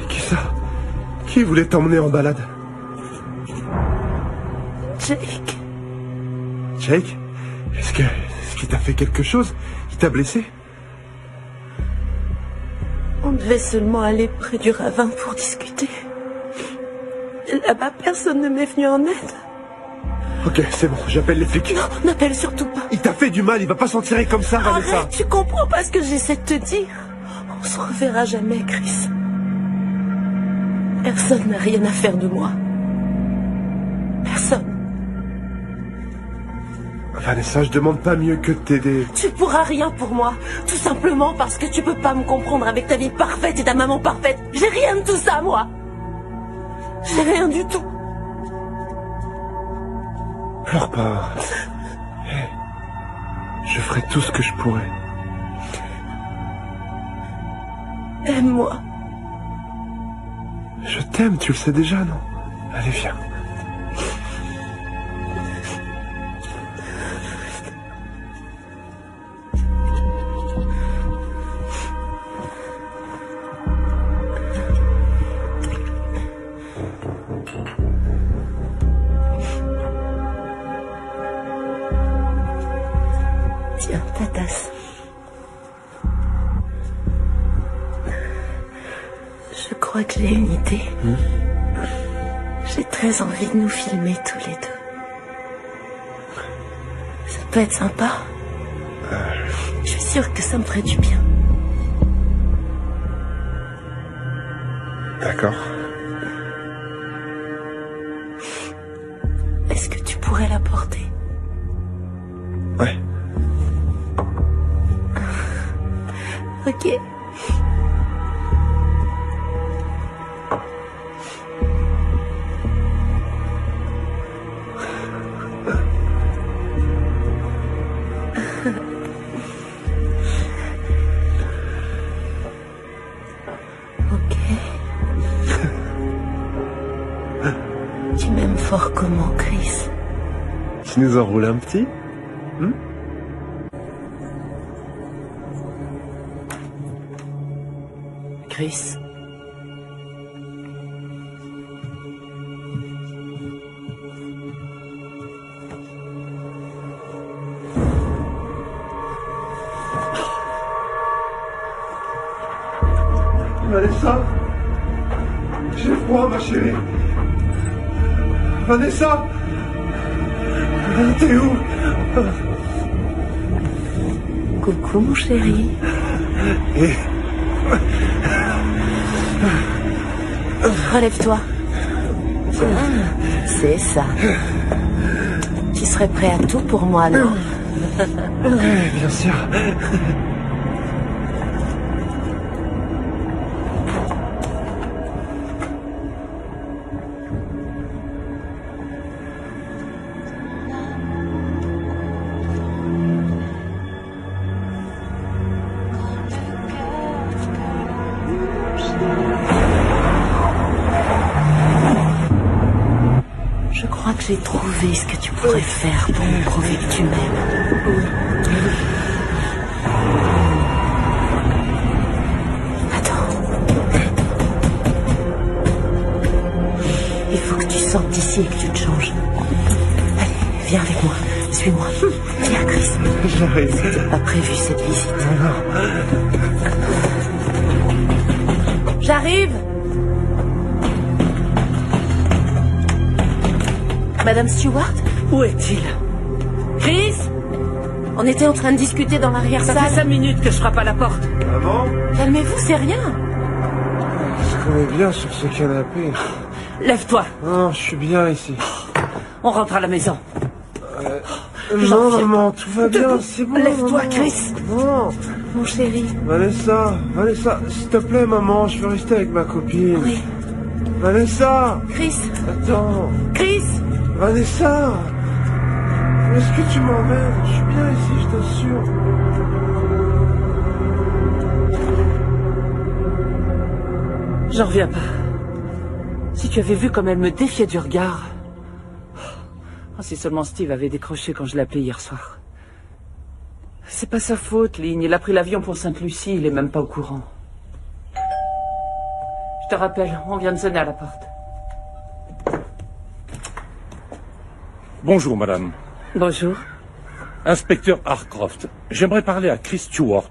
Qui ça? Qui voulait t'emmener en balade? Jake. Jake? Est-ce qu'il t'a fait quelque chose? Il t'a blessé? On devait seulement aller près du ravin pour discuter. Là-bas, personne ne m'est venu en aide. Ok, c'est bon, j'appelle les flics. Non, n'appelle surtout pas. Il t'a fait du mal, il va pas s'en tirer comme ça, Vanessa. Arrête, tu comprends pas ce que j'essaie de te dire. On se reverra jamais, Chris. Personne n'a rien à faire de moi. Personne. Vanessa, je demande pas mieux que de t'aider. Tu pourras rien pour moi. Tout simplement parce que tu peux pas me comprendre avec ta vie parfaite et ta maman parfaite. J'ai rien de tout ça, moi. J'ai rien du tout. Pleure pas. Hey, je ferai tout ce que je pourrai. Aime-moi. Je t'aime, tu le sais déjà, non? Allez, viens. Tiens, ta tasse. Je crois que j'ai une idée. J'ai très envie de nous filmer tous les deux. Ça peut être sympa. sûre que ça me ferait du bien. D'accord. Est-ce que tu pourrais la porter? Ouais. Ok. Tu m'aimes fort comment, Chris? Tu nous enroules un petit? Chris. Vanessa? J'ai froid, ma chérie. Vanessa? T'es où? Coucou, mon chéri. Relève-toi. C'est ça. Tu serais prêt à tout pour moi, non? Bien sûr. Je crois que j'ai trouvé ce que tu pourrais faire pour me prouver que tu m'aimes. Attends. Il faut que tu sortes d'ici et que tu te changes. Allez, viens avec moi. Suis-moi. Viens, Chris. J'arrive. C'était pas prévu cette visite. J'arrive. Madame Stewart? Où est-il? Chris? On était en train de discuter dans l'arrière-salle. Ça fait 5 minutes que je frappe à la porte. Maman? Calmez-vous, c'est rien. Je connais bien sur ce canapé. Lève-toi. Non, je suis bien ici. On rentre à la maison. Non, maman, tout va bien, c'est bon. Lève-toi, maman. Chris. Non. Mon chéri. Vanessa, s'il te plaît, maman, je veux rester avec ma copine. Oui. Vanessa! Chris. Attends. Chris. Vanessa! Est-ce que tu m'emmènes? Je suis bien ici, je t'assure. J'en reviens pas. Si tu avais vu comme elle me défiait du regard. Oh, si seulement Steve avait décroché quand je l'appelais hier soir. C'est pas sa faute, Ligne. Il a pris l'avion pour Sainte-Lucie, il est même pas au courant. Je te rappelle, on vient de sonner à la porte. Bonjour, madame. Bonjour. Inspecteur Harcroft. J'aimerais parler à Chris Stewart.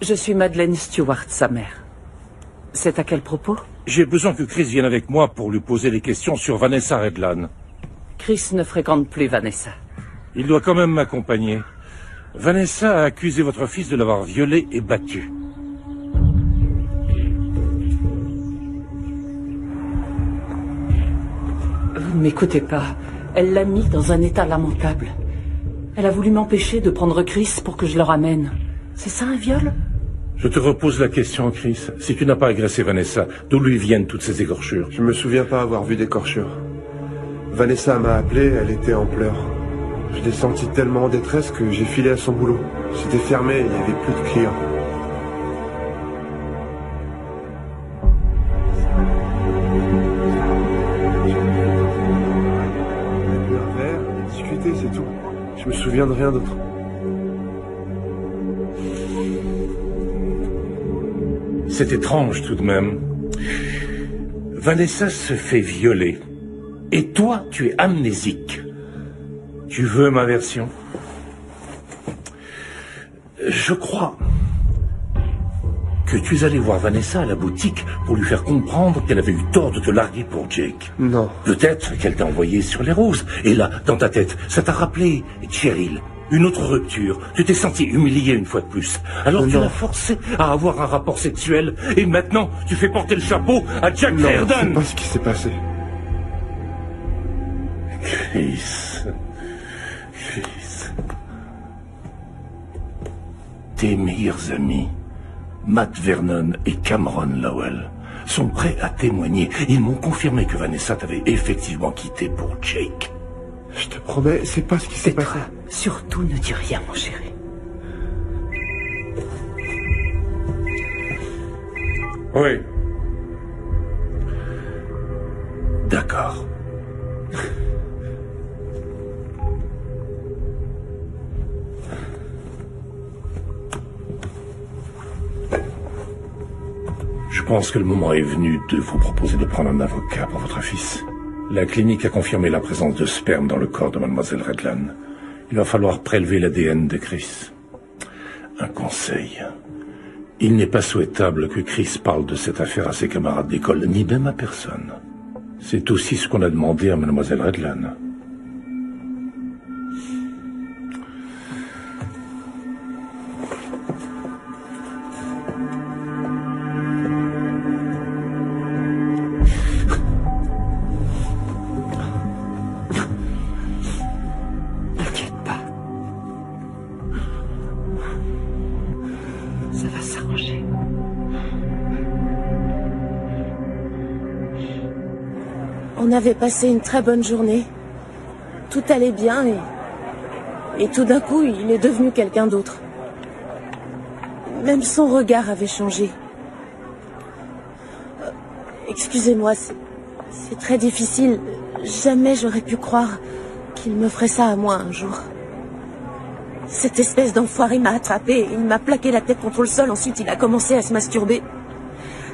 Je suis Madeleine Stewart, sa mère. C'est à quel propos? J'ai besoin que Chris vienne avec moi pour lui poser des questions sur Vanessa Redlan. Chris ne fréquente plus Vanessa. Il doit quand même m'accompagner. Vanessa a accusé votre fils de l'avoir violée et battue. Vous ne m'écoutez pas. Elle l'a mis dans un état lamentable. Elle a voulu m'empêcher de prendre Chris pour que je le ramène. C'est ça un viol? Je te repose la question, Chris. Si tu n'as pas agressé Vanessa, d'où lui viennent toutes ces écorchures? Je me souviens pas avoir vu d'écorchures. Vanessa m'a appelé, elle était en pleurs. Je l'ai sentie tellement en détresse que j'ai filé à son boulot. C'était fermé, il n'y avait plus de clients. Un verre, discuter, c'est tout. Je me souviens de rien d'autre. C'est étrange tout de même. Vanessa se fait violer. Et toi, tu es amnésique. Tu veux ma version? Je crois que tu es allé voir Vanessa à la boutique pour lui faire comprendre qu'elle avait eu tort de te larguer pour Jake. Non. Peut-être qu'elle t'a envoyé sur les roses. Et là, dans ta tête, ça t'a rappelé Cheryl. Une autre rupture. Tu t'es senti humilié une fois de plus. Alors tu l'as forcé à avoir un rapport sexuel. Et maintenant, tu fais porter le chapeau à Jack Reardon. C'est pas ce qui s'est passé. Chris. Tes meilleurs amis, Matt Vernon et Cameron Lowell, sont prêts à témoigner. Ils m'ont confirmé que Vanessa t'avait effectivement quitté pour Jake. Je te promets, c'est pas ce qui s'est passé. Surtout ne dis rien, mon chéri. Oui. D'accord. Je pense que le moment est venu de vous proposer de prendre un avocat pour votre fils. La clinique a confirmé la présence de sperme dans le corps de mademoiselle Redland. Il va falloir prélever l'ADN de Chris. Un conseil. Il n'est pas souhaitable que Chris parle de cette affaire à ses camarades d'école, ni même à personne. C'est aussi ce qu'on a demandé à mademoiselle Redland. On avait passé une très bonne journée. Tout allait bien et tout d'un coup, il est devenu quelqu'un d'autre. Même son regard avait changé. Excusez-moi, c'est très difficile. Jamais j'aurais pu croire qu'il me ferait ça à moi un jour. Cette espèce d'enfoiré m'a attrapé, il m'a plaqué la tête contre le sol, ensuite il a commencé à se masturber.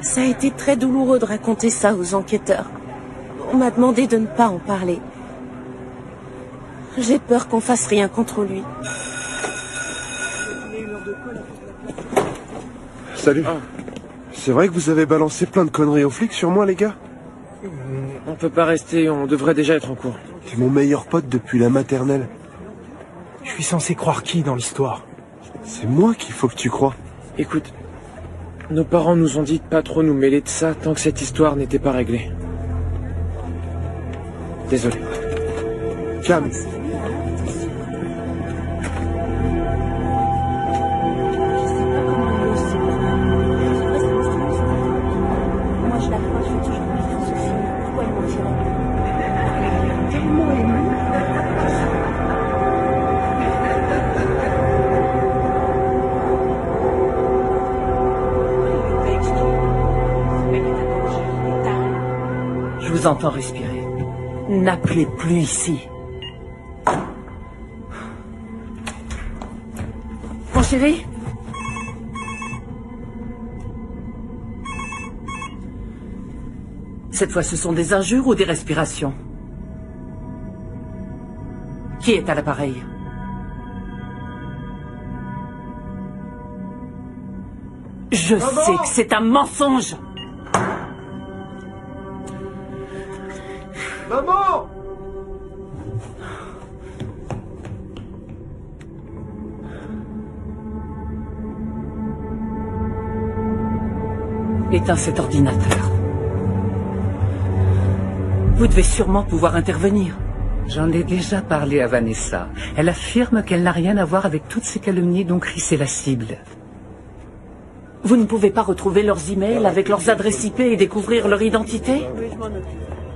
Ça a été très douloureux de raconter ça aux enquêteurs. On m'a demandé de ne pas en parler. J'ai peur qu'on fasse rien contre lui. Salut. C'est vrai que vous avez balancé plein de conneries aux flics sur moi, les gars? On peut pas rester, on devrait déjà être en cours. T'es mon meilleur pote depuis la maternelle. Je suis censé croire qui dans l'histoire? C'est moi qu'il faut que tu crois. Écoute, nos parents nous ont dit de pas trop nous mêler de ça tant que cette histoire n'était pas réglée. Désolé. Calme. Moi, je la crois, je fais toujours une philosophie. Pourquoi elle mentirait? Elle est tellement émue. Je vous entends respirer. N'appelez plus ici. Mon chéri? Cette fois, ce sont des injures ou des respirations? Qui est à l'appareil? Je sais que c'est un mensonge. Maman! Éteins cet ordinateur. Vous devez sûrement pouvoir intervenir. J'en ai déjà parlé à Vanessa. Elle affirme qu'elle n'a rien à voir avec toutes ces calomnies dont Chris est la cible. Vous ne pouvez pas retrouver leurs emails avec leurs adresses IP et découvrir leur identité?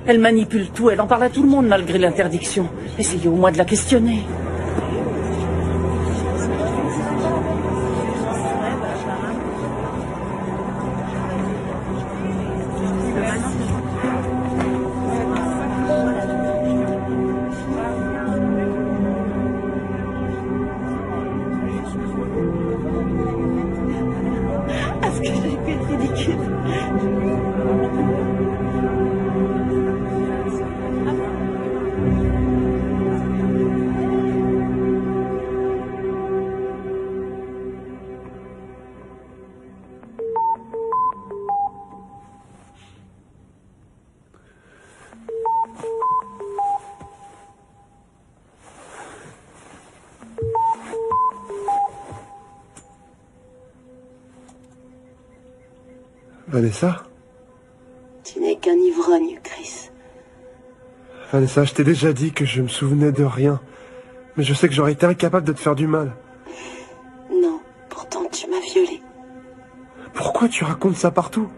Elle manipule tout, elle en parle à tout le monde malgré l'interdiction. Essayez au moins de la questionner. Est-ce que j'ai pu être ridicule? Vanessa? Tu n'es qu'un ivrogne, Chris. Vanessa, je t'ai déjà dit que je me souvenais de rien. Mais je sais que j'aurais été incapable de te faire du mal. Non, pourtant tu m'as violée. Pourquoi tu racontes ça partout?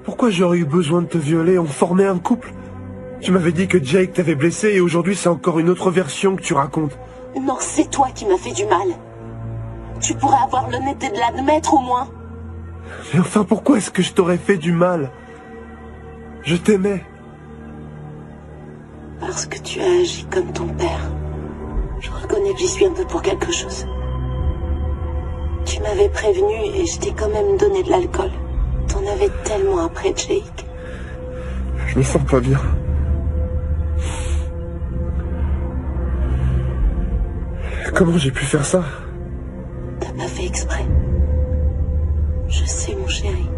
Pourquoi j'aurais eu besoin de te violer? On formait un couple. Tu m'avais dit que Jake t'avait blessé et aujourd'hui c'est encore une autre version que tu racontes. Non, c'est toi qui m'as fait du mal. Tu pourrais avoir l'honnêteté de l'admettre au moins. Mais enfin, pourquoi est-ce que je t'aurais fait du mal? Je t'aimais. Parce que tu as agi comme ton père. Je reconnais que j'y suis un peu pour quelque chose. Tu m'avais prévenu et je t'ai quand même donné de l'alcool. T'en avais tellement après Jake. Je me sens pas bien. Comment j'ai pu faire ça? T'as pas fait exprès. Je sais, mon chéri.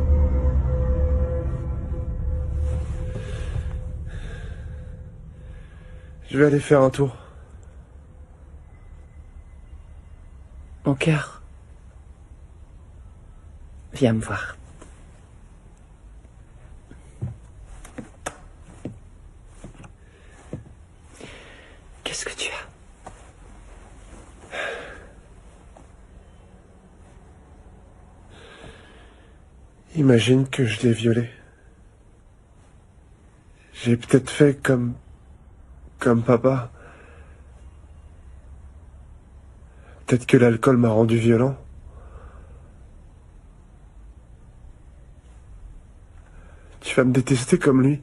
Je vais aller faire un tour. Mon cœur, viens me voir. Qu'est-ce que tu as? Imagine que je l'ai violée. J'ai peut-être fait comme papa. Peut-être que l'alcool m'a rendu violent. Tu vas me détester comme lui.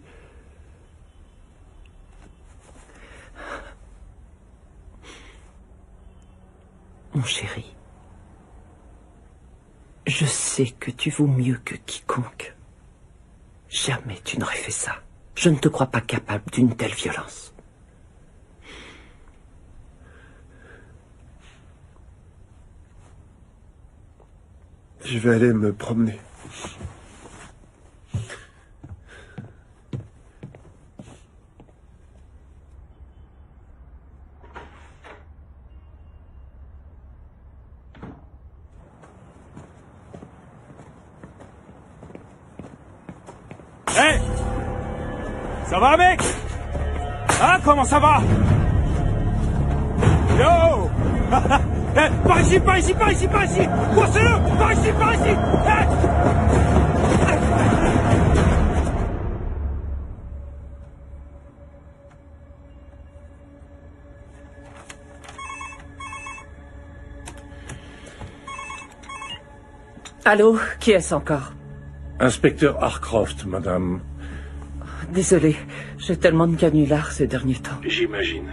Mon chéri, je sais que tu vaux mieux que quiconque. Jamais tu n'aurais fait ça. Je ne te crois pas capable d'une telle violence. Je vais aller me promener. Hey! Ça va, mec? Hein, comment ça va? Yo! Hey, par ici, par ici, par ici, par ici! Poussez-le! Par ici, par ici! Hey! Allô? Qui est-ce encore? Inspecteur Harcroft, madame. Désolé, j'ai tellement de canulars ces derniers temps. J'imagine.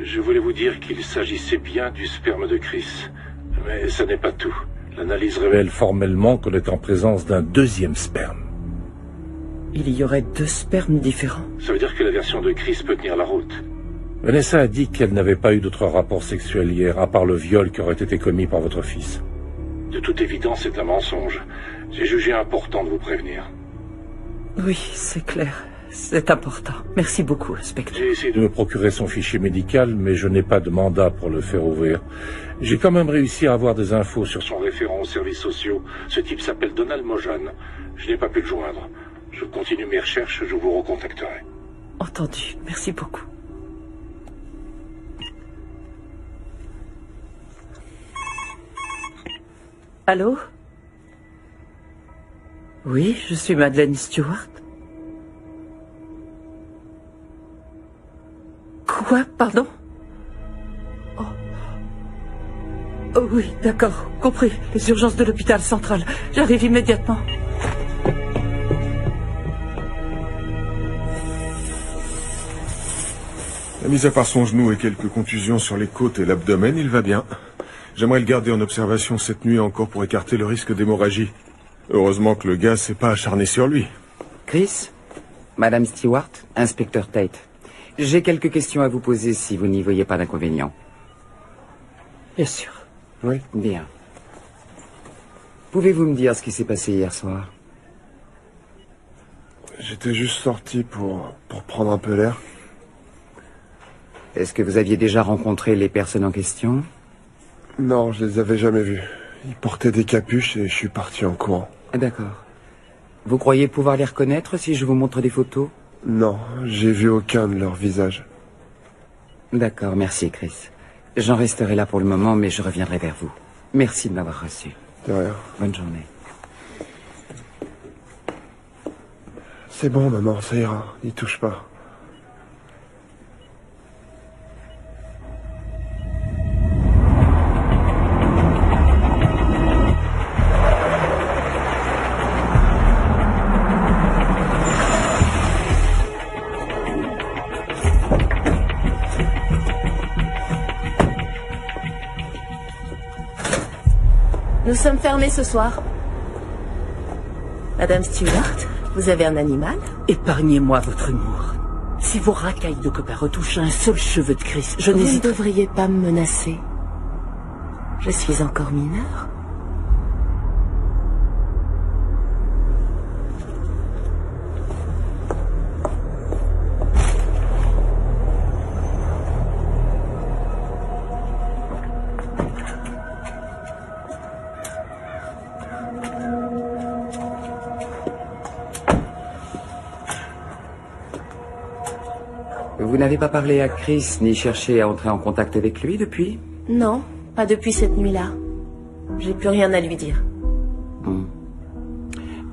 Je voulais vous dire qu'il s'agissait bien du sperme de Chris. Mais ça n'est pas tout. L'analyse révèle formellement qu'on est en présence d'un deuxième sperme. Il y aurait 2 spermes différents? Ça veut dire que la version de Chris peut tenir la route. Vanessa a dit qu'elle n'avait pas eu d'autres rapports sexuels hier, à part le viol qui aurait été commis par votre fils. De toute évidence, c'est un mensonge. J'ai jugé important de vous prévenir. Oui, c'est clair. C'est important. Merci beaucoup, inspecteur. J'ai essayé de me procurer son fichier médical, mais je n'ai pas de mandat pour le faire ouvrir. J'ai quand même réussi à avoir des infos sur son référent aux services sociaux. Ce type s'appelle Donald Mojan. Je n'ai pas pu le joindre. Je continue mes recherches, je vous recontacterai. Entendu. Merci beaucoup. Allô? Oui, je suis Madeleine Stewart. Quoi? Pardon? Oh. Oh oui, d'accord, compris. Les urgences de l'hôpital central. J'arrive immédiatement. Mis à part son genou et quelques contusions sur les côtes et l'abdomen, il va bien. J'aimerais le garder en observation cette nuit encore pour écarter le risque d'hémorragie. Heureusement que le gars s'est pas acharné sur lui. Chris, Madame Stewart, inspecteur Tate. J'ai quelques questions à vous poser si vous n'y voyez pas d'inconvénient. Bien sûr. Oui. Bien. Pouvez-vous me dire ce qui s'est passé hier soir? J'étais juste sorti pour prendre un peu l'air. Est-ce que vous aviez déjà rencontré les personnes en question? Non, je les avais jamais vus. Ils portaient des capuches et je suis parti en courant. D'accord. Vous croyez pouvoir les reconnaître si je vous montre des photos? Non, j'ai vu aucun de leurs visages. D'accord, merci Chris. J'en resterai là pour le moment, mais je reviendrai vers vous. Merci de m'avoir reçu. De rien. Bonne journée. C'est bon, maman, ça ira. N'y touche pas. Nous sommes fermés ce soir. Madame Stewart, vous avez un animal? Épargnez-moi votre humour. Si vos racailles de copains retouchent un seul cheveu de Chris, je Vous ne n'hésite... devriez pas me menacer. Je suis encore mineure. Vous n'avez pas parlé à Chris, ni cherché à entrer en contact avec lui depuis? Non, pas depuis cette nuit-là. J'ai plus rien à lui dire.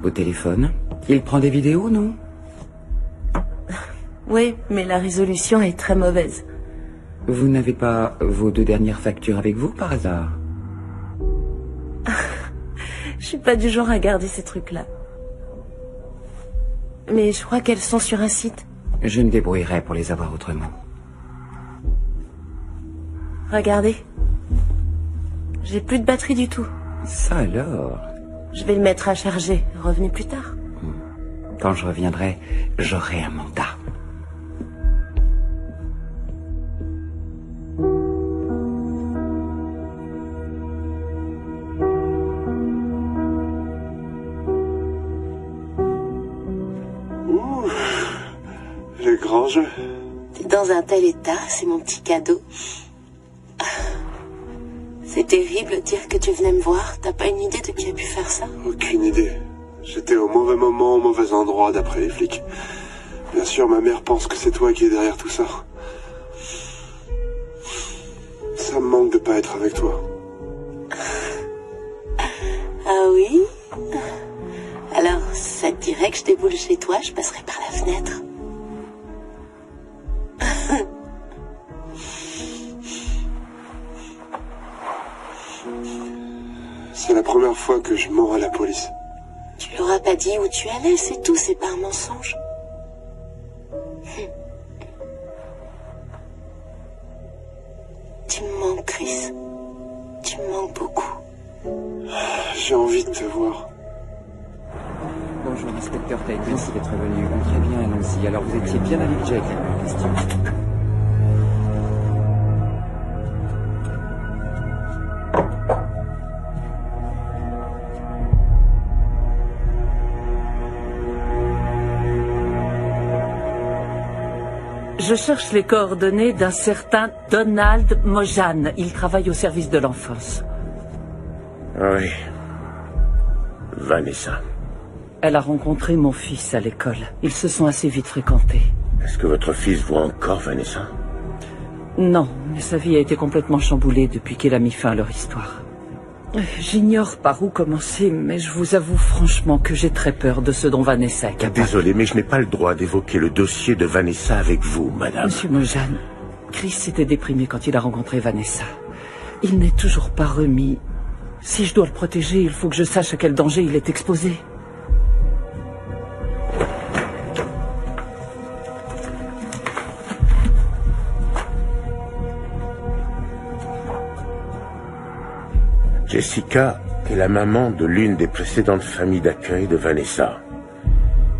Vos téléphones? Il prend des vidéos, non? Oui, mais la résolution est très mauvaise. Vous n'avez pas vos 2 dernières factures avec vous, par hasard? Je suis pas du genre à garder ces trucs-là. Mais je crois qu'elles sont sur un site. Je me débrouillerai pour les avoir autrement. Regardez. J'ai plus de batterie du tout. Ça alors? Je vais le mettre à charger. Revenez plus tard. Quand je reviendrai, j'aurai un mandat. Le grand jeu. T'es dans un tel état, c'est mon petit cadeau. C'est terrible de dire que tu venais me voir. T'as pas une idée de qui a pu faire ça? Aucune idée. J'étais au mauvais moment, au mauvais endroit, d'après les flics. Bien sûr, ma mère pense que c'est toi qui es derrière tout ça. Ça me manque de pas être avec toi. Ah oui? Alors, ça te dirait que je déboule chez toi, je passerai par la fenêtre. C'est la première fois que je mens à la police. Tu leur as pas dit où tu allais, c'est tout, c'est pas un mensonge. Tu me manques, Chris. Tu me manques beaucoup. J'ai envie de te voir. Bonjour, inspecteur Tate, merci d'être venu. Très bien, allons-y. Alors, vous étiez bien avec Jake, la question. Je cherche les coordonnées d'un certain Donald Mojan. Il travaille au service de l'enfance. Oui. Vanessa. Elle a rencontré mon fils à l'école. Ils se sont assez vite fréquentés. Est-ce que votre fils voit encore Vanessa? Non, mais sa vie a été complètement chamboulée depuis qu'elle a mis fin à leur histoire. J'ignore par où commencer, mais je vous avoue franchement que j'ai très peur de ce dont Vanessa est capable. Désolé, mais je n'ai pas le droit d'évoquer le dossier de Vanessa avec vous, madame. Monsieur Mojan, Chris était déprimé quand il a rencontré Vanessa. Il n'est toujours pas remis. Si je dois le protéger, il faut que je sache à quel danger il est exposé. Jessica est la maman de l'une des précédentes familles d'accueil de Vanessa.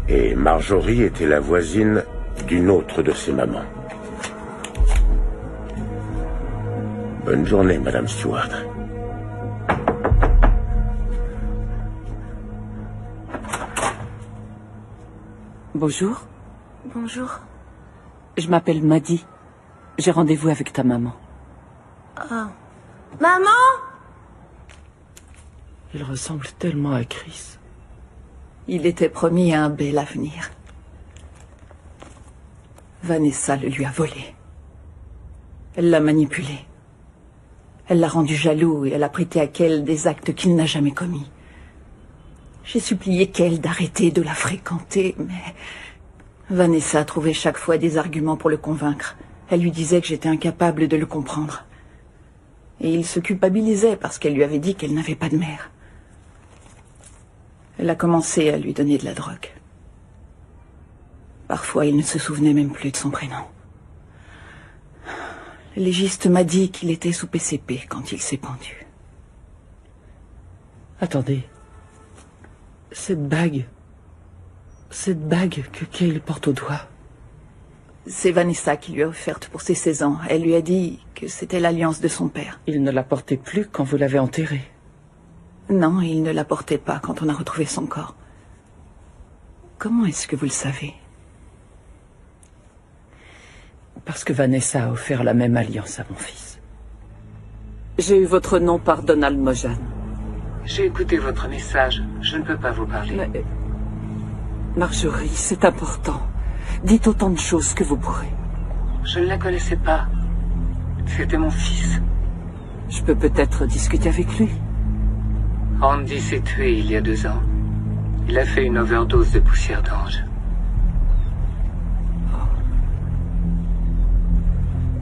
Et Marjorie était la voisine d'une autre de ses mamans. Bonne journée, Madame Stewart. Bonjour. Bonjour. Je m'appelle Maddy. J'ai rendez-vous avec ta maman. Ah. Maman! Il ressemble tellement à Chris. Il était promis un bel avenir. Vanessa le lui a volé. Elle l'a manipulé. Elle l'a rendu jaloux et elle a prêté à Kel des actes qu'il n'a jamais commis. J'ai supplié Kel d'arrêter de la fréquenter, mais Vanessa a trouvé chaque fois des arguments pour le convaincre. Elle lui disait que j'étais incapable de le comprendre. Et il se culpabilisait parce qu'elle lui avait dit qu'elle n'avait pas de mère. Elle a commencé à lui donner de la drogue. Parfois, il ne se souvenait même plus de son prénom. Le légiste m'a dit qu'il était sous PCP quand il s'est pendu. Attendez. Cette bague que Cale porte au doigt. C'est Vanessa qui lui a offerte pour ses 16 ans. Elle lui a dit que c'était l'alliance de son père. Il ne la portait plus quand vous l'avez enterrée. Non, il ne la portait pas quand on a retrouvé son corps. Comment est-ce que vous le savez? Parce que Vanessa a offert la même alliance à mon fils. J'ai eu votre nom par Donald Mojan. J'ai écouté votre message. Je ne peux pas vous parler. Mais... Marjorie, c'est important. Dites autant de choses que vous pourrez. Je ne la connaissais pas. C'était mon fils. Je peux peut-être discuter avec lui. Randy s'est tué il y a 2 ans. Il a fait une overdose de poussière d'ange.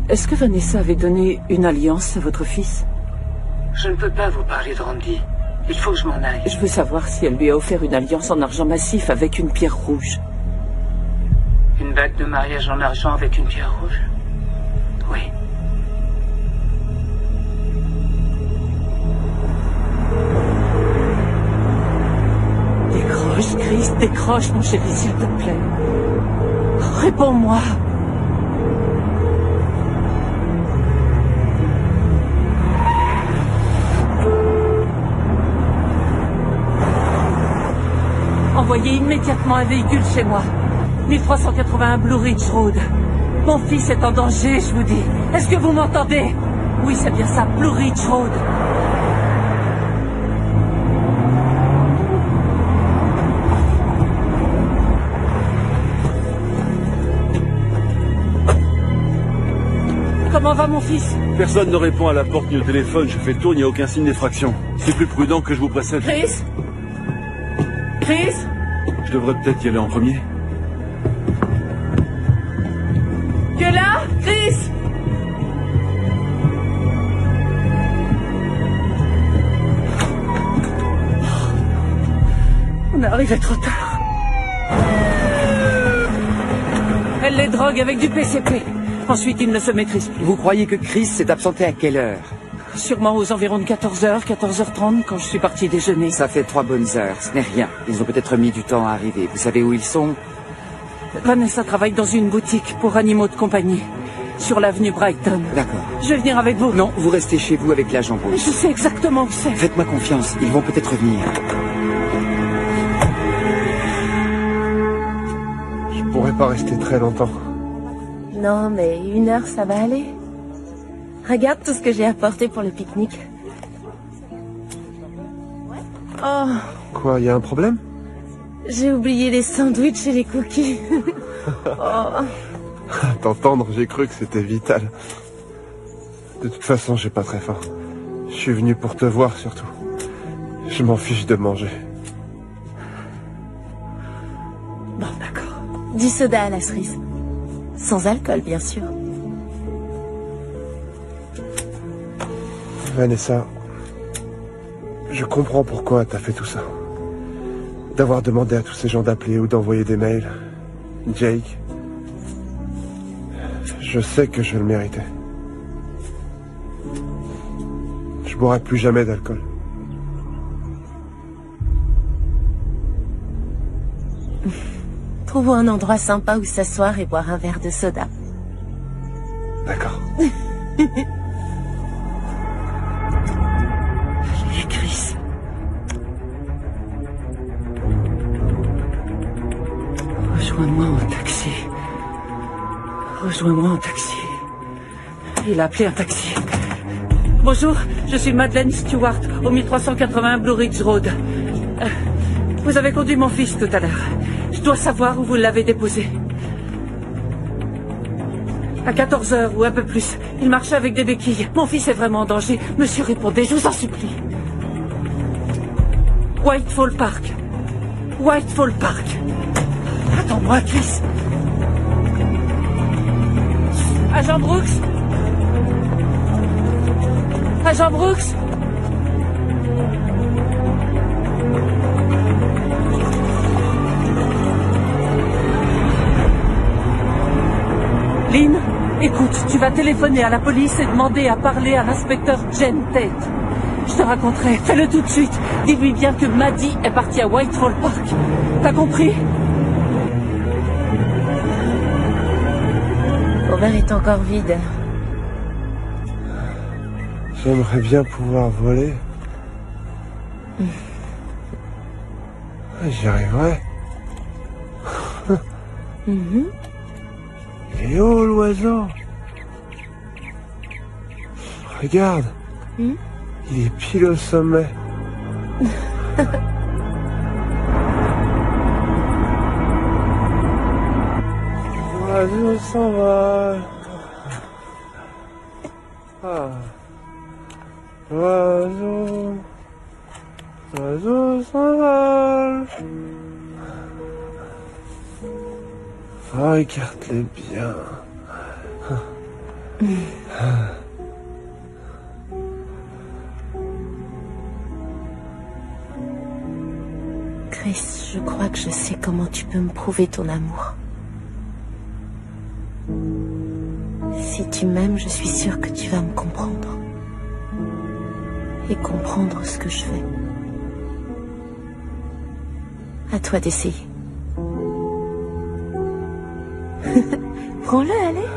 Est-ce que Vanessa avait donné une alliance à votre fils? Je ne peux pas vous parler de Randy. Il faut que je m'en aille. Je veux savoir si elle lui a offert une alliance en argent massif avec une pierre rouge. Une bague de mariage en argent avec une pierre rouge? Oui. Décroche, Chris, décroche, mon chéri, s'il te plaît. Réponds-moi. Envoyez immédiatement un véhicule chez moi. 1381 Blue Ridge Road. Mon fils est en danger, je vous dis. Est-ce que vous m'entendez? Oui, c'est bien ça, Blue Ridge Road. Comment va mon fils? Personne ne répond à la porte ni au téléphone. Je fais le tour, il n'y a aucun signe d'effraction. C'est plus prudent que je vous précède. Chris? Chris? Je devrais peut-être y aller en premier. Tu es là, Chris? On est arrivé trop tard. Elle les drogue avec du PCP. Ensuite, il ne se maîtrise plus. Vous croyez que Chris s'est absenté à quelle heure? Sûrement aux environs de 14h, 14h30, quand je suis parti déjeuner. Ça fait 3 bonnes heures, ce n'est rien. Ils ont peut-être mis du temps à arriver. Vous savez où ils sont? Vanessa travaille dans une boutique pour animaux de compagnie, sur l'avenue Brighton. D'accord. Je vais venir avec vous. Non, vous restez chez vous avec l'agent Bruce. Je sais exactement où c'est. Faites-moi confiance, ils vont peut-être venir. Je pourrais pas rester très longtemps. Non, mais 1 heure, ça va aller. Regarde tout ce que j'ai apporté pour le pique-nique. Oh, Quoi, y a un problème? j'ai oublié les sandwichs et les cookies. Oh. À t'entendre, j'ai cru que c'était vital. De toute façon, j'ai pas très faim. Je suis venu pour te voir, surtout. Je m'en fiche de manger. Bon, d'accord. Du soda à la cerise. Sans alcool, bien sûr. Vanessa, je comprends pourquoi t'as fait tout ça. D'avoir demandé à tous ces gens d'appeler ou d'envoyer des mails. Jake. Je sais que je le méritais. Je boirai plus jamais d'alcool. Trouvons un endroit sympa où s'asseoir et boire un verre de soda. D'accord. Salut, Chris. Rejoins-moi en taxi. Rejoins-moi en taxi. Il a appelé un taxi. Bonjour, je suis Madeleine Stewart, au 1381 Blue Ridge Road. Vous avez conduit mon fils tout à l'heure. Je dois savoir où vous l'avez déposé. À 14h ou un peu plus. Il marchait avec des béquilles. Mon fils est vraiment en danger. Monsieur, répondez, je vous en supplie. Whitefall Park. Whitefall Park. Attends-moi, Chris. Agent Brooks. Agent Brooks. Lynn, écoute, tu vas téléphoner à la police et demander à parler à l'inspecteur Jen Tate. Je te raconterai. Fais-le tout de suite. Dis-lui bien que Maddie est partie à Whitefall Park. T'as compris? Ton verre est encore vide. J'aimerais bien pouvoir voler. J'y arriverai. Il est haut, l'oiseau. Regarde. Il est pile au sommet. L'oiseau s'envole. L'oiseau. L'oiseau s'envole. Regarde-les bien. Chris, je crois que je sais comment tu peux me prouver ton amour. Si tu m'aimes, je suis sûre que tu vas me comprendre. Et comprendre ce que je fais. À toi d'essayer. Prends-le, allez.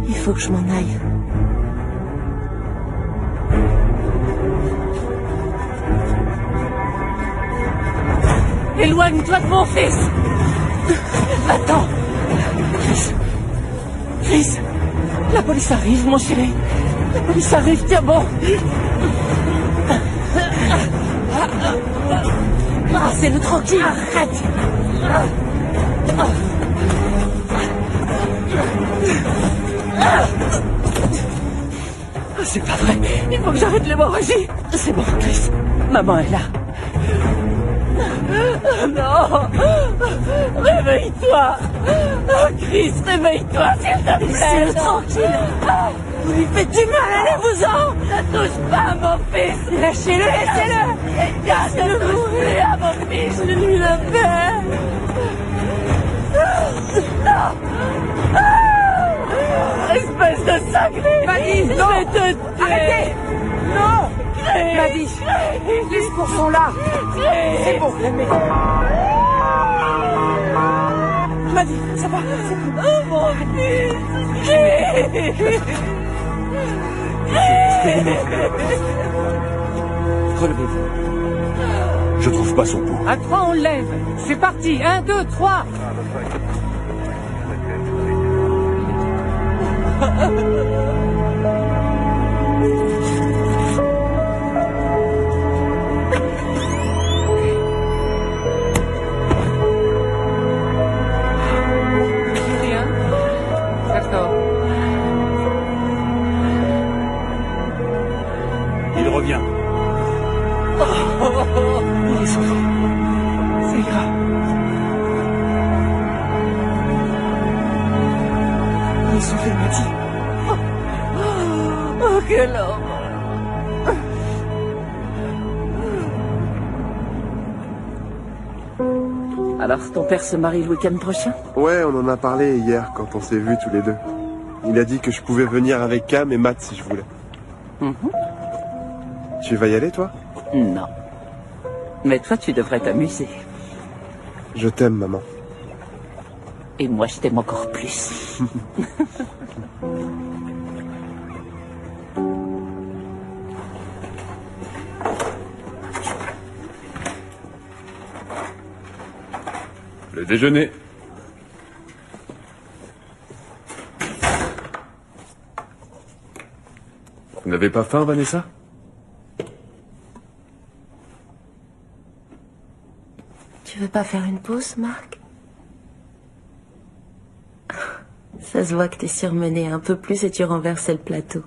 Il faut que je m'en aille. Éloigne-toi de mon fils. Attends. Chris, la police arrive, mon chéri. La police arrive, tiens bon. C'est le tranquille. Arrête. C'est pas vrai. Il faut que j'arrête l'hémorragie. C'est bon, Chris. Maman est là. Non. Réveille-toi. Oh, Chris, réveille-toi, s'il te plaît. Laissez-le tranquille. Vous lui faites du mal, allez-vous-en. Ne touche pas à mon fils. Lâchez-le, laissez-le. Ne touche plus à mon fils. Je lui la paix. Non. Espèce de sacré. Maddie, non. Je vais te tuer. Arrêtez. Non. Maddie, les secours sont là. C'est bon, calmez. Maddie, ça va, c'est bon. Oh mon fils. Relevez-vous. Je trouve pas son pouls. À 3, on lève. C'est parti. 1, 2, 3. Rien. D'accord. Il revient. Il est sauvé. Ça ira. Il est sauvé, Maddie. Oh, quel horreur. Alors, ton père se marie le week-end prochain? Ouais, on en a parlé hier quand on s'est vus tous les deux. Il a dit que je pouvais venir avec Cam et Matt si je voulais. Tu vas y aller, toi? Non. Mais toi, tu devrais t'amuser. Je t'aime, maman. Et moi, je t'aime encore plus. Le déjeuner. Vous n'avez pas faim, Vanessa? Tu veux pas faire une pause, Marc? Ça se voit que t'es surmené un peu plus et tu renversais le plateau.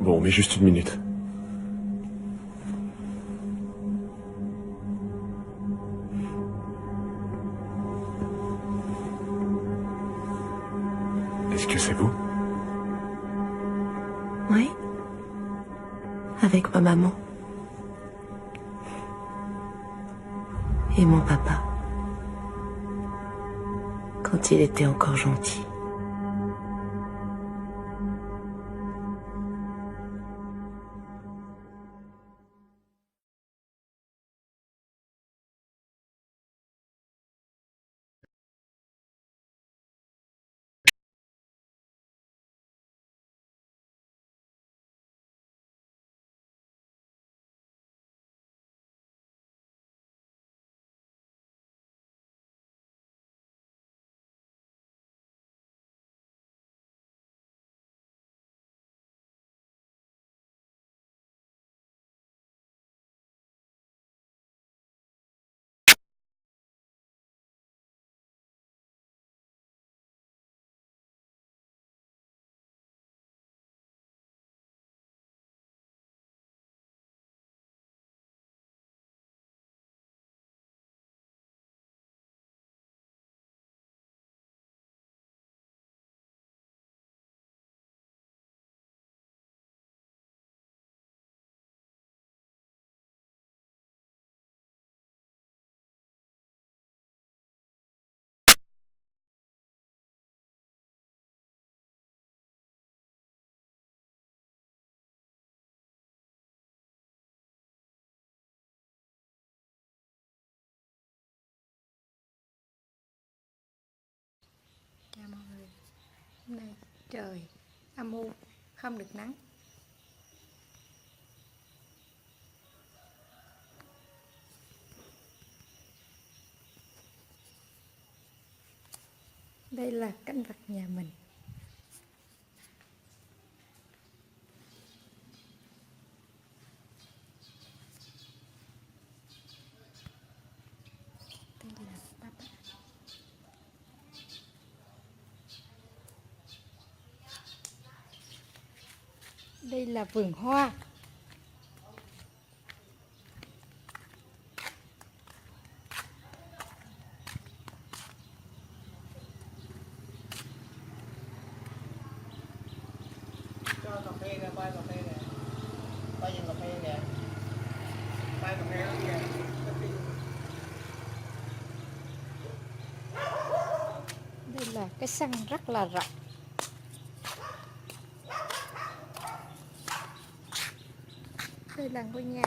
Bon, mais juste une minute. Est-ce que c'est vous? Oui. Avec ma maman. Et mon papa. Quand il était encore gentil. Chào mọi người. Hôm nay trời âm u, không được nắng. Đây là cảnh vật nhà mình. Đây là papa. Đây là vườn hoa. Cho cà phê nè, bay cà phê nè. Bay cà phê nè. Bay cà phê đó kìa. Đây là cái sân rất là rộng. Đây là ngôi nhà